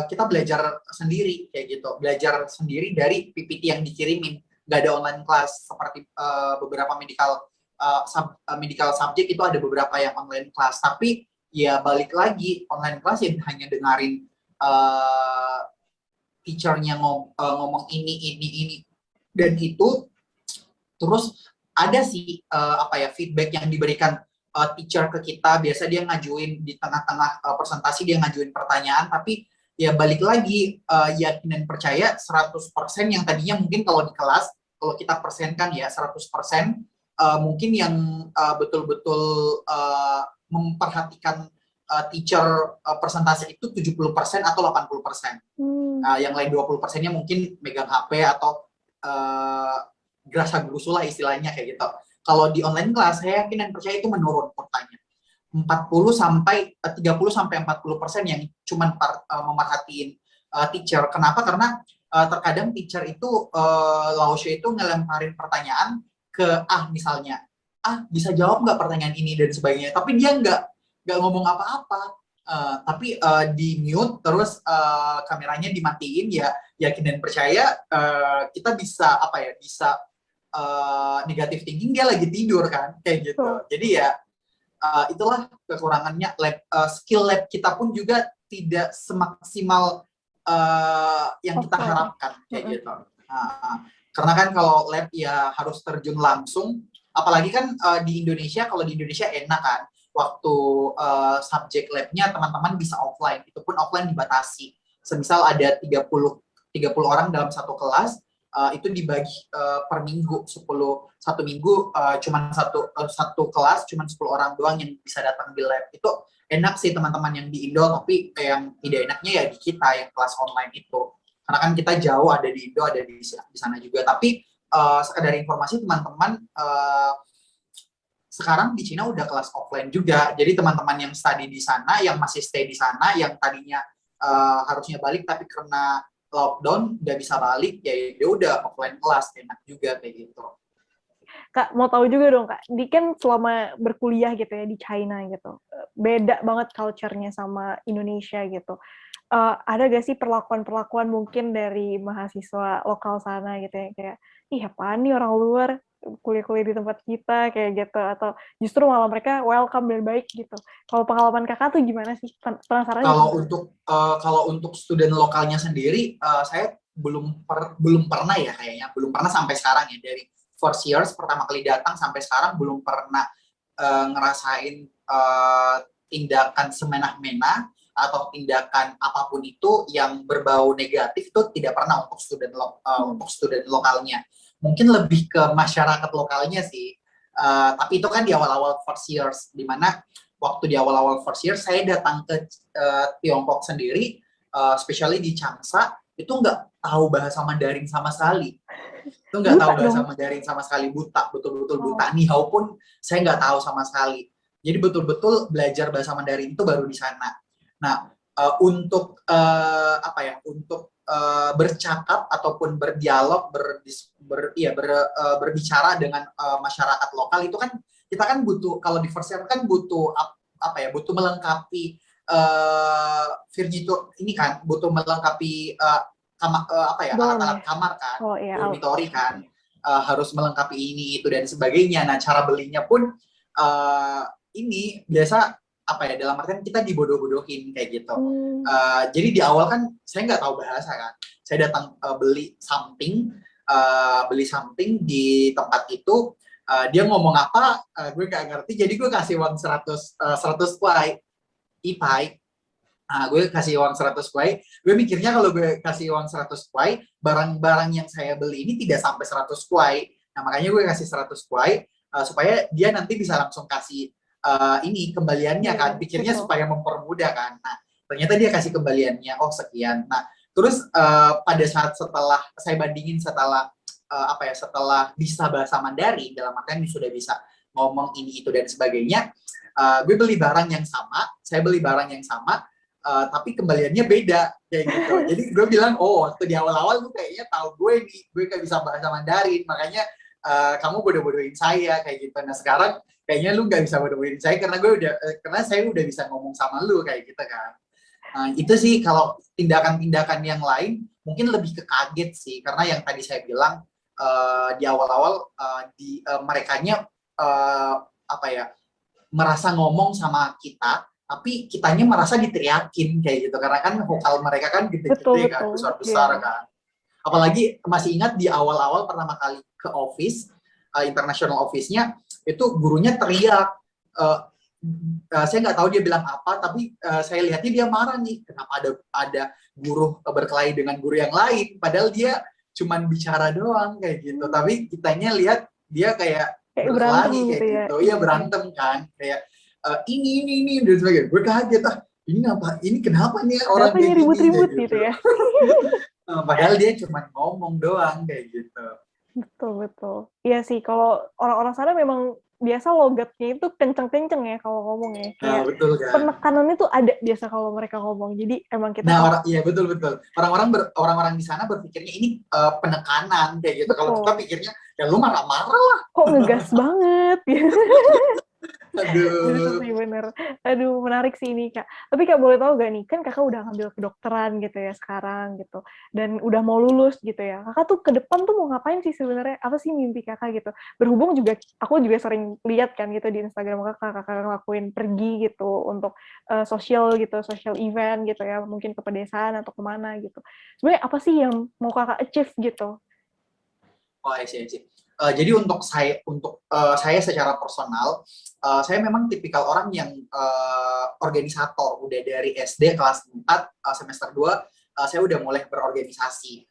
[SPEAKER 2] kita belajar sendiri kayak gitu. Belajar sendiri dari PPT yang dikirimin. Nggak ada online class seperti beberapa medical subject itu ada beberapa yang online class. Tapi ya balik lagi, online class ya hanya dengerin teachernya ngomong ini dan itu. Terus ada sih feedback yang diberikan teacher ke kita. Biasa dia ngajuin di tengah-tengah presentasi, dia ngajuin pertanyaan, tapi ya balik lagi, yakin dan percaya 100% yang tadinya mungkin kalau di kelas, kalau kita persenkan ya 100%, mungkin yang betul-betul memperhatikan teacher presentasi itu 70% atau 80%. Yang lain 20%-nya mungkin megang HP atau gerasa gerusu lah istilahnya kayak gitu. Kalau di online class, saya yakin dan percaya itu menurun kurvanya. 30 sampai 40% yang cuma memerhatiin teacher. Kenapa? Karena terkadang teacher itu Laosha itu ngelemparin pertanyaan ke misalnya, bisa jawab nggak pertanyaan ini dan sebagainya. Tapi dia nggak ngomong apa-apa. Tapi di mute terus kameranya dimatiin, ya yakin dan percaya kita bisa negatif thinking, dia lagi tidur kan kayak gitu. Jadi ya itulah kekurangannya lab. Skill lab kita pun juga tidak semaksimal yang kita harapkan kayak gitu. Karena kan kalau lab ya harus terjun langsung, apalagi kan di Indonesia, kalau di Indonesia enak kan, waktu subjek labnya teman-teman bisa offline, itu pun offline dibatasi. Semisal ada 30 orang dalam satu kelas, itu dibagi per minggu, satu minggu cuma satu kelas cuma 10 orang doang yang bisa datang di lab. Itu enak sih teman-teman yang di Indo, tapi yang tidak enaknya ya di kita yang kelas online itu, karena kan kita jauh, ada di Indo, ada di sana juga. Tapi sekedar informasi teman-teman, sekarang di Cina udah kelas offline juga. Jadi teman-teman yang study di sana, yang masih stay di sana, yang tadinya harusnya balik tapi karena lockdown udah bisa balik, ya dia udah offline kelas, enak juga kayak gitu.
[SPEAKER 1] Kak, mau tahu juga dong Kak, di kan selama berkuliah gitu ya di China gitu, beda banget culture-nya sama Indonesia gitu. Ada gak sih perlakuan-perlakuan mungkin dari mahasiswa lokal sana gitu ya, kayak, ih apaan nih orang luar kuliah-kuliah di tempat kita kayak gitu, atau justru malah mereka welcome dan baik gitu. Kalau pengalaman Kakak tuh gimana sih? Penasaran.
[SPEAKER 2] Kalau untuk student lokalnya sendiri, saya belum pernah ya kayaknya, belum pernah sampai sekarang ya, dari first years pertama kali datang sampai sekarang belum pernah ngerasain tindakan semena-mena atau tindakan apapun itu yang berbau negatif, itu tidak pernah untuk student lokalnya. Mungkin lebih ke masyarakat lokalnya sih. Tapi itu kan di awal-awal first years, di mana waktu di awal-awal first year saya datang ke Tiongkok sendiri, especially di Changsha, itu nggak tahu bahasa Mandarin sama sekali. Itu nggak tahu bahasa Mandarin sama sekali, buta, betul-betul buta. Ni hao pun saya nggak tahu sama sekali. Jadi betul-betul belajar bahasa Mandarin itu baru di sana. Nah, untuk bercakap ataupun berdialog, berbicara dengan masyarakat lokal itu kan kita kan butuh, kalau di first year kan butuh butuh melengkapi Virgi itu ini kan butuh melengkapi apa ya,
[SPEAKER 1] Dorm
[SPEAKER 2] alat-alat
[SPEAKER 1] ya?
[SPEAKER 2] kamar kan,
[SPEAKER 1] Oh iya,
[SPEAKER 2] dormitory kan, harus melengkapi ini itu dan sebagainya. Nah, cara belinya pun uh, ini biasa apa ya, dalam artian kita dibodoh-bodohin kayak gitu.
[SPEAKER 1] Hmm,
[SPEAKER 2] Jadi di awal kan saya nggak tahu bahasa kan, saya datang beli something di tempat itu, dia ngomong apa, gue nggak ngerti, jadi gue kasih uang 100 kuai, ipai. Nah, gue kasih uang 100 kuai, gue mikirnya kalau gue kasih uang 100 kuai, barang-barang yang saya beli ini tidak sampai 100 kuai. Nah, makanya gue kasih 100 kuai, supaya dia nanti bisa langsung kasih ini kembaliannya kan. Pikirnya
[SPEAKER 1] betul.
[SPEAKER 2] supaya mempermudah kan. Nah, ternyata dia kasih kembaliannya, oh sekian. Nah, terus pada saat setelah saya bandingin apa ya, setelah bisa bahasa Mandarin, dalam artian sudah bisa ngomong ini itu dan sebagainya, gue beli barang yang sama, saya beli barang yang sama, tapi kembaliannya beda kayak gitu. Jadi gue bilang, oh waktu di awal-awal gue kayaknya tahu gue gak bisa bahasa Mandarin, makanya kamu bodoh-bodohin saya kayak gitu. Nah sekarang kayaknya lu gak bisa bodoh-bodohin saya karena saya udah bisa ngomong sama lu kayak gitu kan. Itu sih. Kalau tindakan-tindakan yang lain mungkin lebih ke kaget sih, karena yang tadi saya bilang di awal-awal merekanya apa ya, merasa ngomong sama kita, tapi kitanya merasa diteriakin kayak gitu, karena kan vokal mereka kan
[SPEAKER 1] Betul,
[SPEAKER 2] gede-gede kan,
[SPEAKER 1] betul.
[SPEAKER 2] besar-besar
[SPEAKER 1] Iya.
[SPEAKER 2] kan. Apalagi masih ingat di awal-awal pertama kali ke office, international office-nya, itu gurunya teriak. Uh, saya nggak tahu dia bilang apa, tapi saya lihatnya dia marah nih, kenapa ada guru berkelahi dengan guru yang lain, padahal dia cuman bicara doang kayak gitu, tapi kitanya lihat dia kayak
[SPEAKER 1] Kayak berantem
[SPEAKER 2] berkelahi
[SPEAKER 1] gitu
[SPEAKER 2] kayak
[SPEAKER 1] ya.
[SPEAKER 2] gitu. Iya,
[SPEAKER 1] Iya, iya.
[SPEAKER 2] berantem kan, kayak ini dan sebagainya. Gue kaget, ini kenapa nih
[SPEAKER 1] Kenapa
[SPEAKER 2] orang kayak
[SPEAKER 1] ini
[SPEAKER 2] gini kayak
[SPEAKER 1] ribut-ribut gitu
[SPEAKER 2] gitu.
[SPEAKER 1] ya?
[SPEAKER 2] Padahal dia cuma ngomong doang kayak gitu.
[SPEAKER 1] Betul, betul. Iya sih, kalau orang-orang sana memang biasa logatnya itu kenceng-kenceng ya kalau ngomong ya.
[SPEAKER 2] Nah,
[SPEAKER 1] Kayak
[SPEAKER 2] betul kan.
[SPEAKER 1] penekanannya tuh ada biasa kalau mereka ngomong. Jadi emang kita,
[SPEAKER 2] Nah,
[SPEAKER 1] oh
[SPEAKER 2] iya betul betul. Orang-orang di sana berpikirnya ini penekanan kayak gitu. Kalau kita
[SPEAKER 1] betul,
[SPEAKER 2] pikirnya ya lu marah-marah.
[SPEAKER 1] kok ngegas banget gitu. Bener
[SPEAKER 2] Aduh.
[SPEAKER 1] sih, bener. Aduh, menarik sih ini, Kak. Tapi Kak, boleh tahu gak nih, kan Kakak udah ngambil kedokteran gitu ya sekarang gitu, dan udah mau lulus gitu ya. Kakak tuh ke depan tuh mau ngapain sih sebenarnya? Apa sih mimpi Kakak gitu? Berhubung juga, aku juga sering lihat kan gitu di Instagram Kakak ngelakuin pergi gitu untuk sosial gitu, social event gitu ya, mungkin ke pedesaan atau kemana gitu. Sebenarnya apa sih yang mau Kakak achieve gitu?
[SPEAKER 2] Oh, I see, I see. Jadi untuk saya secara personal, saya memang tipikal orang yang organisator. Udah dari SD kelas 4 semester 2, saya udah mulai berorganisasi.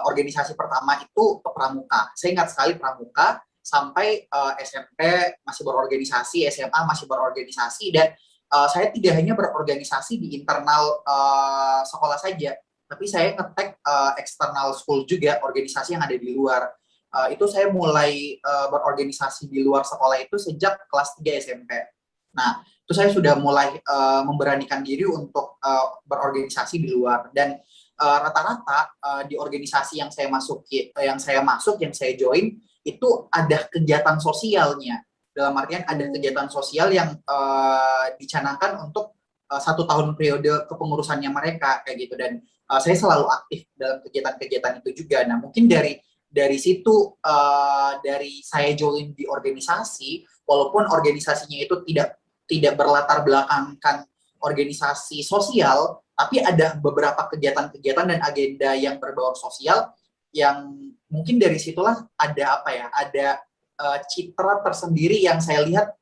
[SPEAKER 2] Organisasi pertama itu pramuka. Saya ingat sekali pramuka sampai SMP masih berorganisasi, SMA masih berorganisasi, dan saya tidak hanya berorganisasi di internal sekolah saja, tapi saya ngetek eksternal school juga, organisasi yang ada di luar. Itu saya mulai berorganisasi di luar sekolah itu sejak kelas 3 SMP. Nah, itu saya sudah mulai memberanikan diri untuk berorganisasi di luar, dan rata-rata di organisasi yang saya yang saya join itu ada kegiatan sosialnya. Dalam artian ada kegiatan sosial yang dicanangkan untuk 1 tahun periode kepengurusannya mereka kayak gitu, dan saya selalu aktif dalam kegiatan-kegiatan itu juga. Nah, mungkin dari situ, dari saya join di organisasi, walaupun organisasinya itu tidak berlatar belakangkan organisasi sosial, tapi ada beberapa kegiatan-kegiatan dan agenda yang berbau sosial, yang mungkin dari situlah ada apa ya, ada citra tersendiri yang saya lihat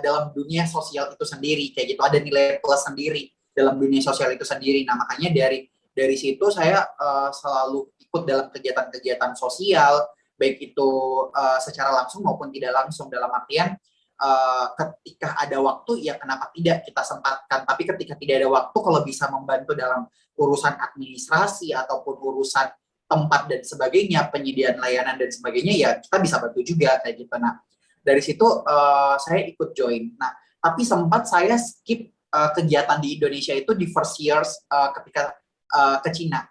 [SPEAKER 2] dalam dunia sosial itu sendiri kayak gitu, ada nilai plus sendiri dalam dunia sosial itu sendiri. Nah, makanya dari situ saya selalu ikut dalam kegiatan-kegiatan sosial, baik itu secara langsung maupun tidak langsung, dalam artian ketika ada waktu ya kenapa tidak kita sempatkan, tapi ketika tidak ada waktu, kalau bisa membantu dalam urusan administrasi ataupun urusan tempat dan sebagainya, penyediaan layanan dan sebagainya, ya kita bisa bantu juga kayak gitu. Nah, dari situ saya ikut join. Nah, tapi sempat saya skip kegiatan di Indonesia itu di first years ketika ke Cina,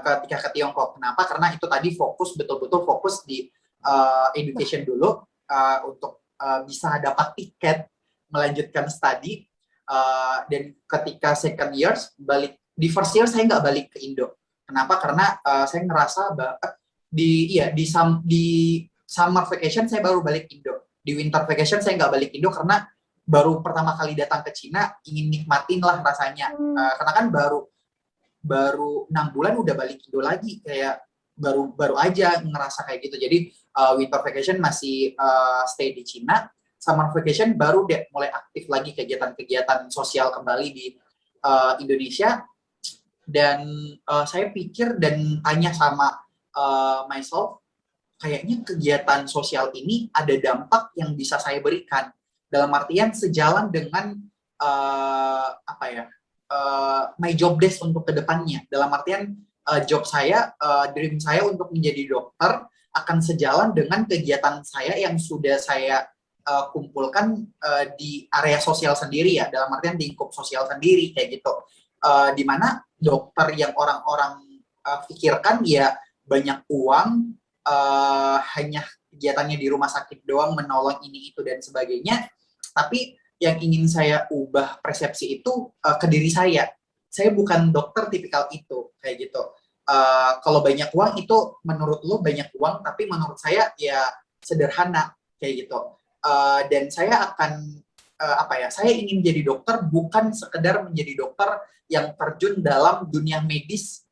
[SPEAKER 2] ketika ke Tiongkok. Kenapa? Karena itu tadi betul-betul fokus di education dulu, untuk bisa dapat tiket melanjutkan studi, dan ketika second years di first year saya nggak balik ke Indo, Kenapa? Karena saya ngerasa di summer vacation saya baru balik Indo. Di winter vacation saya nggak balik Indo karena baru pertama kali datang ke Cina, ingin nikmatin lah rasanya. Karena kan baru 6 bulan udah balik Indo lagi, kayak baru aja ngerasa kayak gitu. Jadi winter vacation masih stay di Cina, summer vacation baru deh mulai aktif lagi kegiatan-kegiatan sosial kembali di Indonesia. Dan saya pikir dan tanya sama myself, kayaknya kegiatan sosial ini ada dampak yang bisa saya berikan. Dalam artian sejalan dengan my job desk untuk kedepannya. Dalam artian job saya, dream saya untuk menjadi dokter akan sejalan dengan kegiatan saya yang sudah saya kumpulkan di area sosial sendiri ya. Dalam artian di lingkup sosial sendiri kayak gitu. Di mana dokter yang orang-orang pikirkan ya banyak uang, hanya kegiatannya di rumah sakit doang, menolong ini itu dan sebagainya. Tapi yang ingin saya ubah persepsi itu ke diri saya. Saya bukan dokter tipikal itu, kayak gitu. Kalau banyak uang itu menurut lo banyak uang, tapi menurut saya ya sederhana, kayak gitu. Dan saya akan saya ingin jadi dokter bukan sekedar menjadi dokter yang terjun dalam dunia medis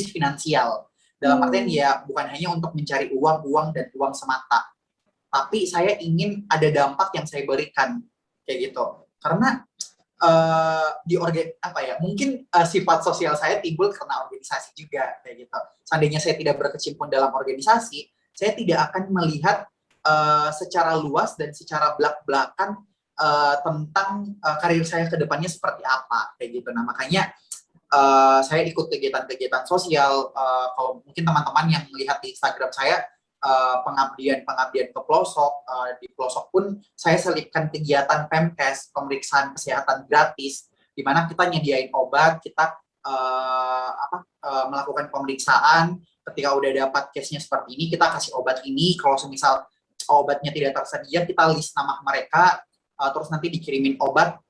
[SPEAKER 2] finansial. Dalam artian ya bukan hanya untuk mencari uang dan uang semata, tapi saya ingin ada dampak yang saya berikan kayak gitu. Karena mungkin sifat sosial saya timbul karena organisasi juga kayak gitu. Seandainya saya tidak berkecimpung dalam organisasi, saya tidak akan melihat secara luas dan secara belak-belakan tentang karir saya ke depannya seperti apa kayak gitu. Nah, makanya saya ikut kegiatan-kegiatan sosial. Kalau mungkin teman-teman yang melihat di Instagram saya, pengabdian ke pelosok, di pelosok pun saya selipkan kegiatan Pemkes, pemeriksaan kesehatan gratis, di mana kita nyediain obat, kita melakukan pemeriksaan. Ketika udah dapat case-nya seperti ini, kita kasih obat ini. Kalau semisal obatnya tidak tersedia, kita list nama mereka, terus nanti dikirimin obat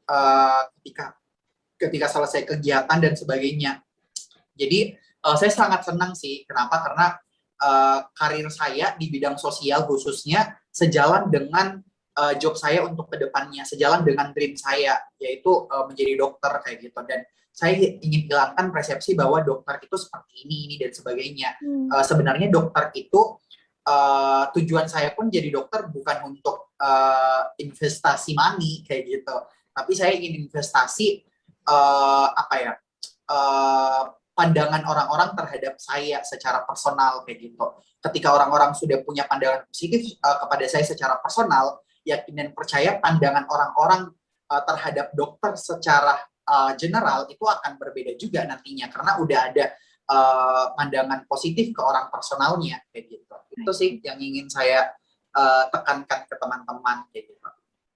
[SPEAKER 2] ketika selesai kegiatan dan sebagainya. Jadi saya sangat senang sih. Kenapa? Karena karir saya di bidang sosial khususnya sejalan dengan job saya untuk kedepannya, sejalan dengan dream saya, yaitu menjadi dokter kayak gitu. Dan saya ingin hilangkan persepsi bahwa dokter itu seperti ini dan sebagainya. Sebenarnya dokter itu tujuan saya pun jadi dokter bukan untuk investasi money kayak gitu, tapi saya ingin investasi pandangan orang-orang terhadap saya secara personal kayak gitu. Ketika orang-orang sudah punya pandangan positif kepada saya secara personal, yakin dan percaya pandangan orang-orang terhadap dokter secara general itu akan berbeda juga nantinya, karena udah ada pandangan positif ke orang personalnya kayak gitu. Itu sih yang ingin saya tekankan ke teman-teman kayak gitu.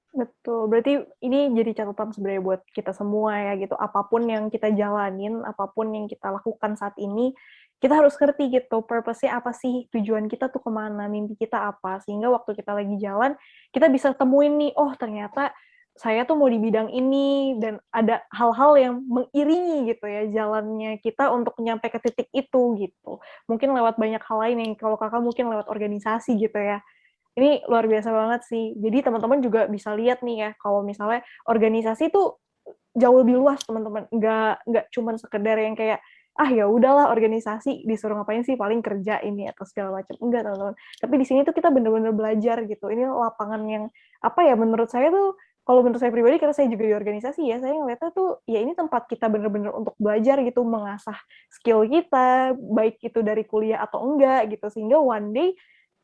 [SPEAKER 1] Betul, berarti ini jadi catatan sebenarnya buat kita semua ya gitu. Apapun yang kita jalanin, apapun yang kita lakukan saat ini, kita harus ngerti gitu, purpose-nya apa sih, tujuan kita tuh kemana, mimpi kita apa, sehingga waktu kita lagi jalan, kita bisa temuin nih, oh ternyata saya tuh mau di bidang ini, dan ada hal-hal yang mengiringi gitu ya, jalannya kita untuk nyampe ke titik itu gitu. Mungkin lewat banyak hal lain yang kalau kakak mungkin lewat organisasi gitu ya. Ini luar biasa banget sih. Jadi teman-teman juga bisa lihat nih ya, kalau misalnya organisasi itu jauh lebih luas teman-teman. Nggak cuma sekedar yang kayak, ya udahlah organisasi disuruh ngapain sih, paling kerja ini atau segala macam. Enggak teman-teman. Tapi di sini tuh kita benar-benar belajar gitu. Ini lapangan yang menurut saya tuh, kalau menurut saya pribadi, karena saya juga di organisasi ya, saya ngeliatnya tuh ya ini tempat kita benar-benar untuk belajar gitu, mengasah skill kita, baik itu dari kuliah atau enggak gitu, sehingga one day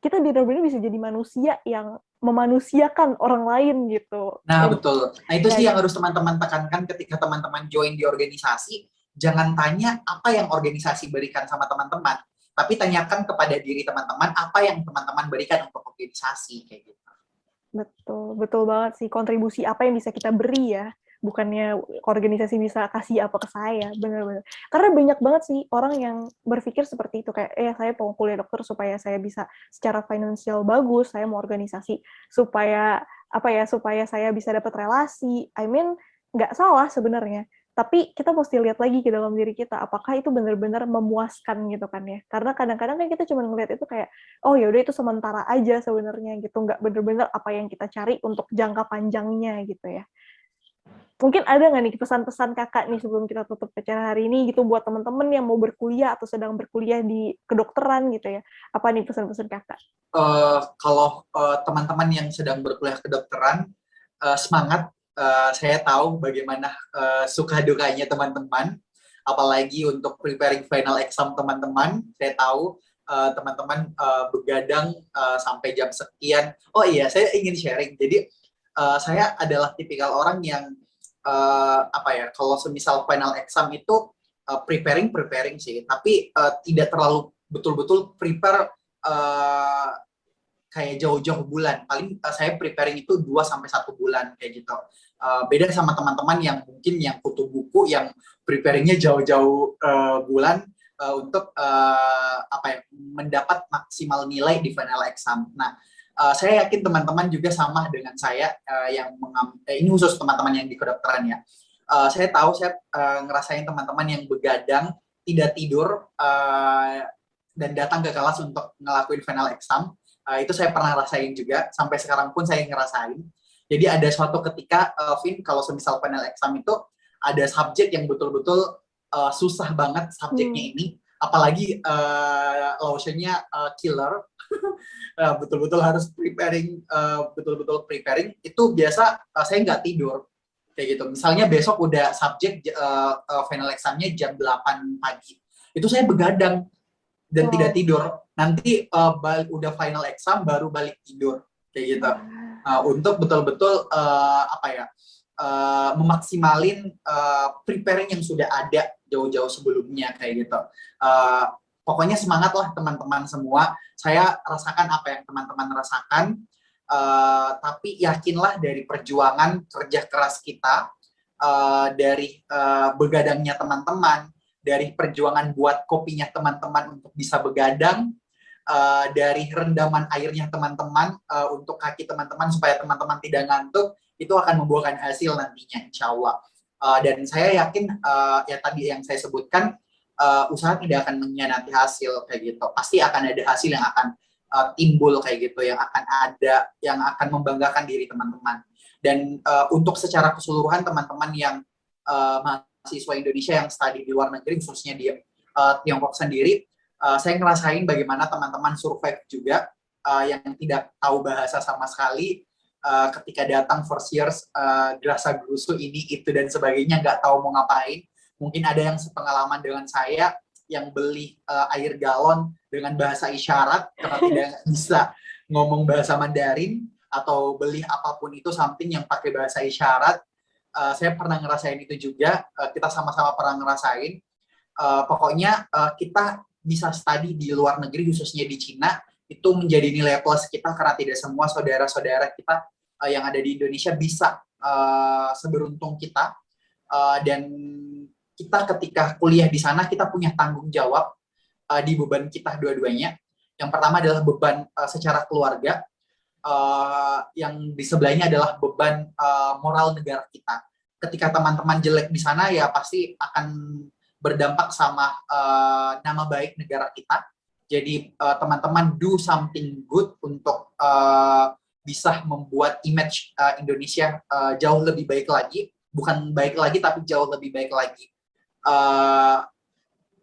[SPEAKER 1] kita benar-benar bisa jadi manusia yang memanusiakan orang lain gitu.
[SPEAKER 2] Nah, betul. Nah, itu sih yang harus teman-teman tekankan ketika teman-teman join di organisasi. Jangan tanya apa yang organisasi berikan sama teman-teman, tapi tanyakan kepada diri teman-teman apa yang teman-teman berikan untuk organisasi kayak gitu.
[SPEAKER 1] Betul, betul banget sih. Kontribusi apa yang bisa kita beri ya. Bukannya organisasi bisa kasih apa ke saya, benar-benar. Karena banyak banget sih orang yang berpikir seperti itu, kayak saya mau kuliah dokter supaya saya bisa secara finansial bagus, saya mau organisasi supaya supaya saya bisa dapat relasi. I mean, nggak salah sebenarnya. Tapi kita mesti lihat lagi ke dalam diri kita, apakah itu benar-benar memuaskan gitu kan ya. Karena kadang-kadang kan kita cuma ngelihat itu kayak, oh ya udah itu sementara aja sebenarnya gitu, nggak benar-benar apa yang kita cari untuk jangka panjangnya gitu ya. Mungkin ada nggak nih pesan-pesan kakak nih sebelum kita tutup acara hari ini gitu buat teman-teman yang mau berkuliah atau sedang berkuliah di kedokteran gitu ya. Apa nih pesan-pesan kakak?
[SPEAKER 2] Kalau teman-teman yang sedang berkuliah kedokteran, semangat. Saya tahu bagaimana suka dukanya teman-teman, apalagi untuk preparing final exam teman-teman. Saya tahu teman-teman begadang sampai jam sekian. Oh iya, saya ingin sharing. Jadi saya adalah tipikal orang yang apa ya? Kalau semisal final exam itu preparing sih, tapi tidak terlalu betul-betul prepare kayak jauh-jauh bulan. Paling saya preparing itu 2 sampai 1 bulan kayak gitu. Beda sama teman-teman yang mungkin yang kutu buku yang preparingnya jauh-jauh bulan untuk apa ya, mendapat maksimal nilai di final exam. Nah, saya yakin teman-teman juga sama dengan saya yang ini khusus teman-teman yang di kedokteran ya. Saya tahu saya ngerasain teman-teman yang begadang, tidak tidur dan datang ke kelas untuk ngelakuin final exam. Itu saya pernah rasain juga, sampai sekarang pun saya ngerasain. Jadi ada suatu ketika, Vin, kalau semisal final exam itu ada subjek yang betul-betul susah banget subjeknya ini, apalagi lotionnya killer, betul-betul harus preparing, betul-betul preparing, itu biasa saya nggak tidur, kayak gitu. Misalnya besok udah subjek final examnya jam 8 pagi, itu saya begadang dan tidak tidur. Nanti udah final exam baru balik tidur kayak gitu. Untuk betul-betul apa ya, memaksimalin preparing yang sudah ada jauh-jauh sebelumnya kayak gitu. Pokoknya semangat lah teman-teman semua. Saya rasakan apa yang teman-teman rasakan. Tapi yakinlah dari perjuangan kerja keras kita, dari begadangnya teman-teman, dari perjuangan buat kopinya teman-teman untuk bisa begadang, dari rendaman airnya teman-teman untuk kaki teman-teman supaya teman-teman tidak ngantuk, itu akan membuahkan hasil nantinya insya Allah. Dan saya yakin ya tadi yang saya sebutkan, usaha tidak akan mengkhianati hasil kayak gitu. Pasti akan ada hasil yang akan timbul kayak gitu, yang akan ada, yang akan membanggakan diri teman-teman. Dan untuk secara keseluruhan teman-teman yang mahasiswa Indonesia yang studi di luar negeri, khususnya di Tiongkok sendiri, saya ngerasain bagaimana teman-teman survive juga, yang tidak tahu bahasa sama sekali, ketika datang first years, gerasa gerusu ini itu dan sebagainya, nggak tahu mau ngapain. Mungkin ada yang sepengalaman dengan saya yang beli air galon dengan bahasa isyarat karena tidak bisa ngomong bahasa Mandarin, atau beli apapun itu something yang pakai bahasa isyarat. Saya pernah ngerasain itu juga, kita sama-sama pernah ngerasain. Pokoknya kita bisa studi di luar negeri, khususnya di Cina, itu menjadi nilai plus kita, karena tidak semua saudara-saudara kita yang ada di Indonesia bisa seberuntung kita. Dan kita ketika kuliah di sana, kita punya tanggung jawab di beban kita dua-duanya. Yang pertama adalah beban secara keluarga, yang di sebelahnya adalah beban moral negara kita. Ketika teman-teman jelek di sana, ya pasti akan berdampak sama nama baik negara kita. Jadi teman-teman do something good untuk bisa membuat image Indonesia jauh lebih baik lagi. Bukan baik lagi, tapi jauh lebih baik lagi.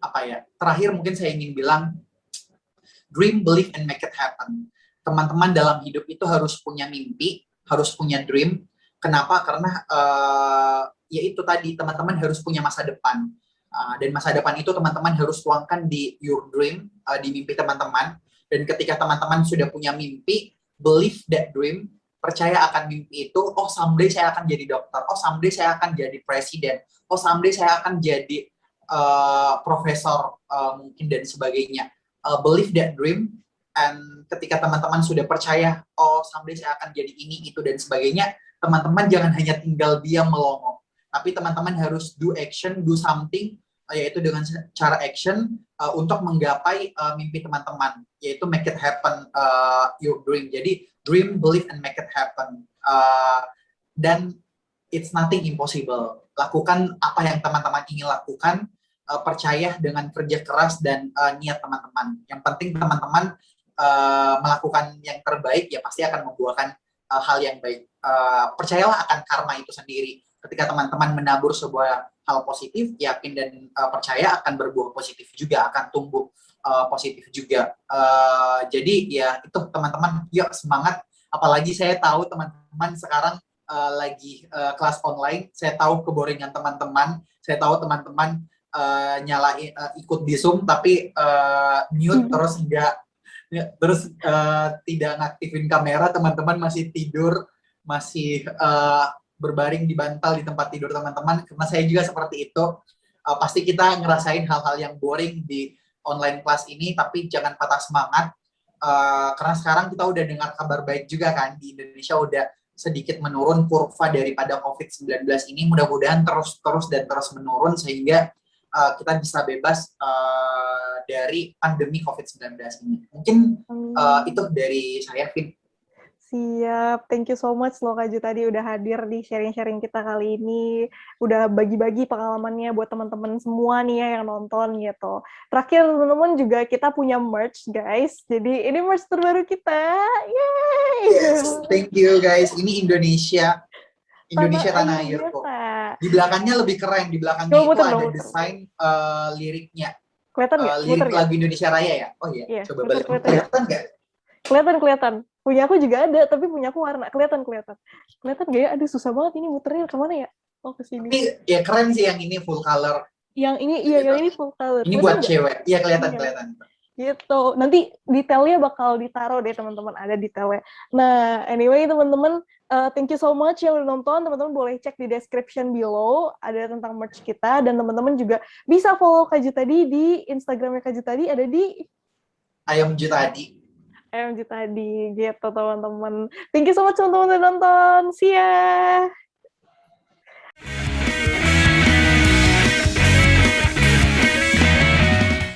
[SPEAKER 2] Apa ya? Terakhir mungkin saya ingin bilang, dream, believe, and make it happen. Teman-teman dalam hidup itu harus punya mimpi, harus punya dream. Kenapa? Karena ya itu tadi, teman-teman harus punya masa depan. Dan masa depan itu teman-teman harus tuangkan di your dream, di mimpi teman-teman. Dan ketika teman-teman sudah punya mimpi, believe that dream, percaya akan mimpi itu. Oh, someday saya akan jadi dokter. Oh, someday saya akan jadi presiden. Oh, someday saya akan jadi profesor mungkin dan sebagainya. Believe that dream. And ketika teman-teman sudah percaya, oh, someday saya akan jadi ini, itu, dan sebagainya, teman-teman jangan hanya tinggal diam melongo, tapi teman-teman harus do action, do something, yaitu dengan cara action untuk menggapai mimpi teman-teman, yaitu make it happen, your dream. Jadi dream, believe, and make it happen. Dan it's nothing impossible. Lakukan apa yang teman-teman ingin lakukan, percaya dengan kerja keras dan niat teman-teman. Yang penting teman-teman melakukan yang terbaik, ya pasti akan membuahkan hal yang baik. Percayalah akan karma itu sendiri. Ketika teman-teman menabur sebuah hal positif, yakin dan percaya akan berbuah positif juga, akan tumbuh positif juga. Jadi ya itu teman-teman, yuk semangat. Apalagi saya tahu teman-teman sekarang lagi kelas online, saya tahu keboringan teman-teman, saya tahu teman-teman nyalain ikut di Zoom tapi mute terus tidak ngaktifin kamera, teman-teman masih tidur, masih berbaring di bantal di tempat tidur teman-teman. Karena saya juga seperti itu. Pasti kita ngerasain hal-hal yang boring di online kelas ini, tapi jangan patah semangat. Karena sekarang kita udah dengar kabar baik juga kan, di Indonesia udah sedikit menurun kurva daripada COVID-19 ini, mudah-mudahan terus menurun sehingga kita bisa bebas dari pandemi COVID-19 ini. Mungkin itu dari saya, Vin.
[SPEAKER 1] Siap, thank you so much loh Kak Ju tadi udah hadir di sharing-sharing kita kali ini, udah bagi-bagi pengalamannya buat teman-teman semua nih ya yang nonton gitu. Terakhir teman-teman juga kita punya merch guys, jadi ini merch terbaru kita, yay!
[SPEAKER 2] Yes, thank you guys, ini Indonesia tanah air kok. Di belakangnya lebih keren, di belakangnya itu ada desain liriknya.
[SPEAKER 1] Kelihatan nggak?
[SPEAKER 2] Lirik lagu Indonesia Raya ya? Oh iya, coba balik. Kelihatan nggak?
[SPEAKER 1] Kelihatan. Punya aku juga ada, tapi punya aku warna. Kelihatan. Kelihatan nggak ya? Aduh, susah banget ini muternya. Kemana ya? Oh, ke sini.
[SPEAKER 2] Tapi ya keren sih yang ini full color.
[SPEAKER 1] Yang ini, iya, yang ini full color.
[SPEAKER 2] Ini buat cewek. Iya, kelihatan.
[SPEAKER 1] Gitu. Nanti detailnya bakal ditaruh deh, teman-teman. Ada detailnya. Nah, anyway, teman-teman, thank you so much yang udah nonton. Teman-teman boleh cek di description below. Ada tentang merch kita. Dan teman-teman juga bisa follow Kak Ju tadi di Instagramnya Kak Ju tadi. Ada di
[SPEAKER 2] Ayam Ju tadi.
[SPEAKER 1] gitu teman-teman. Thank you so much teman-teman udah nonton. See ya.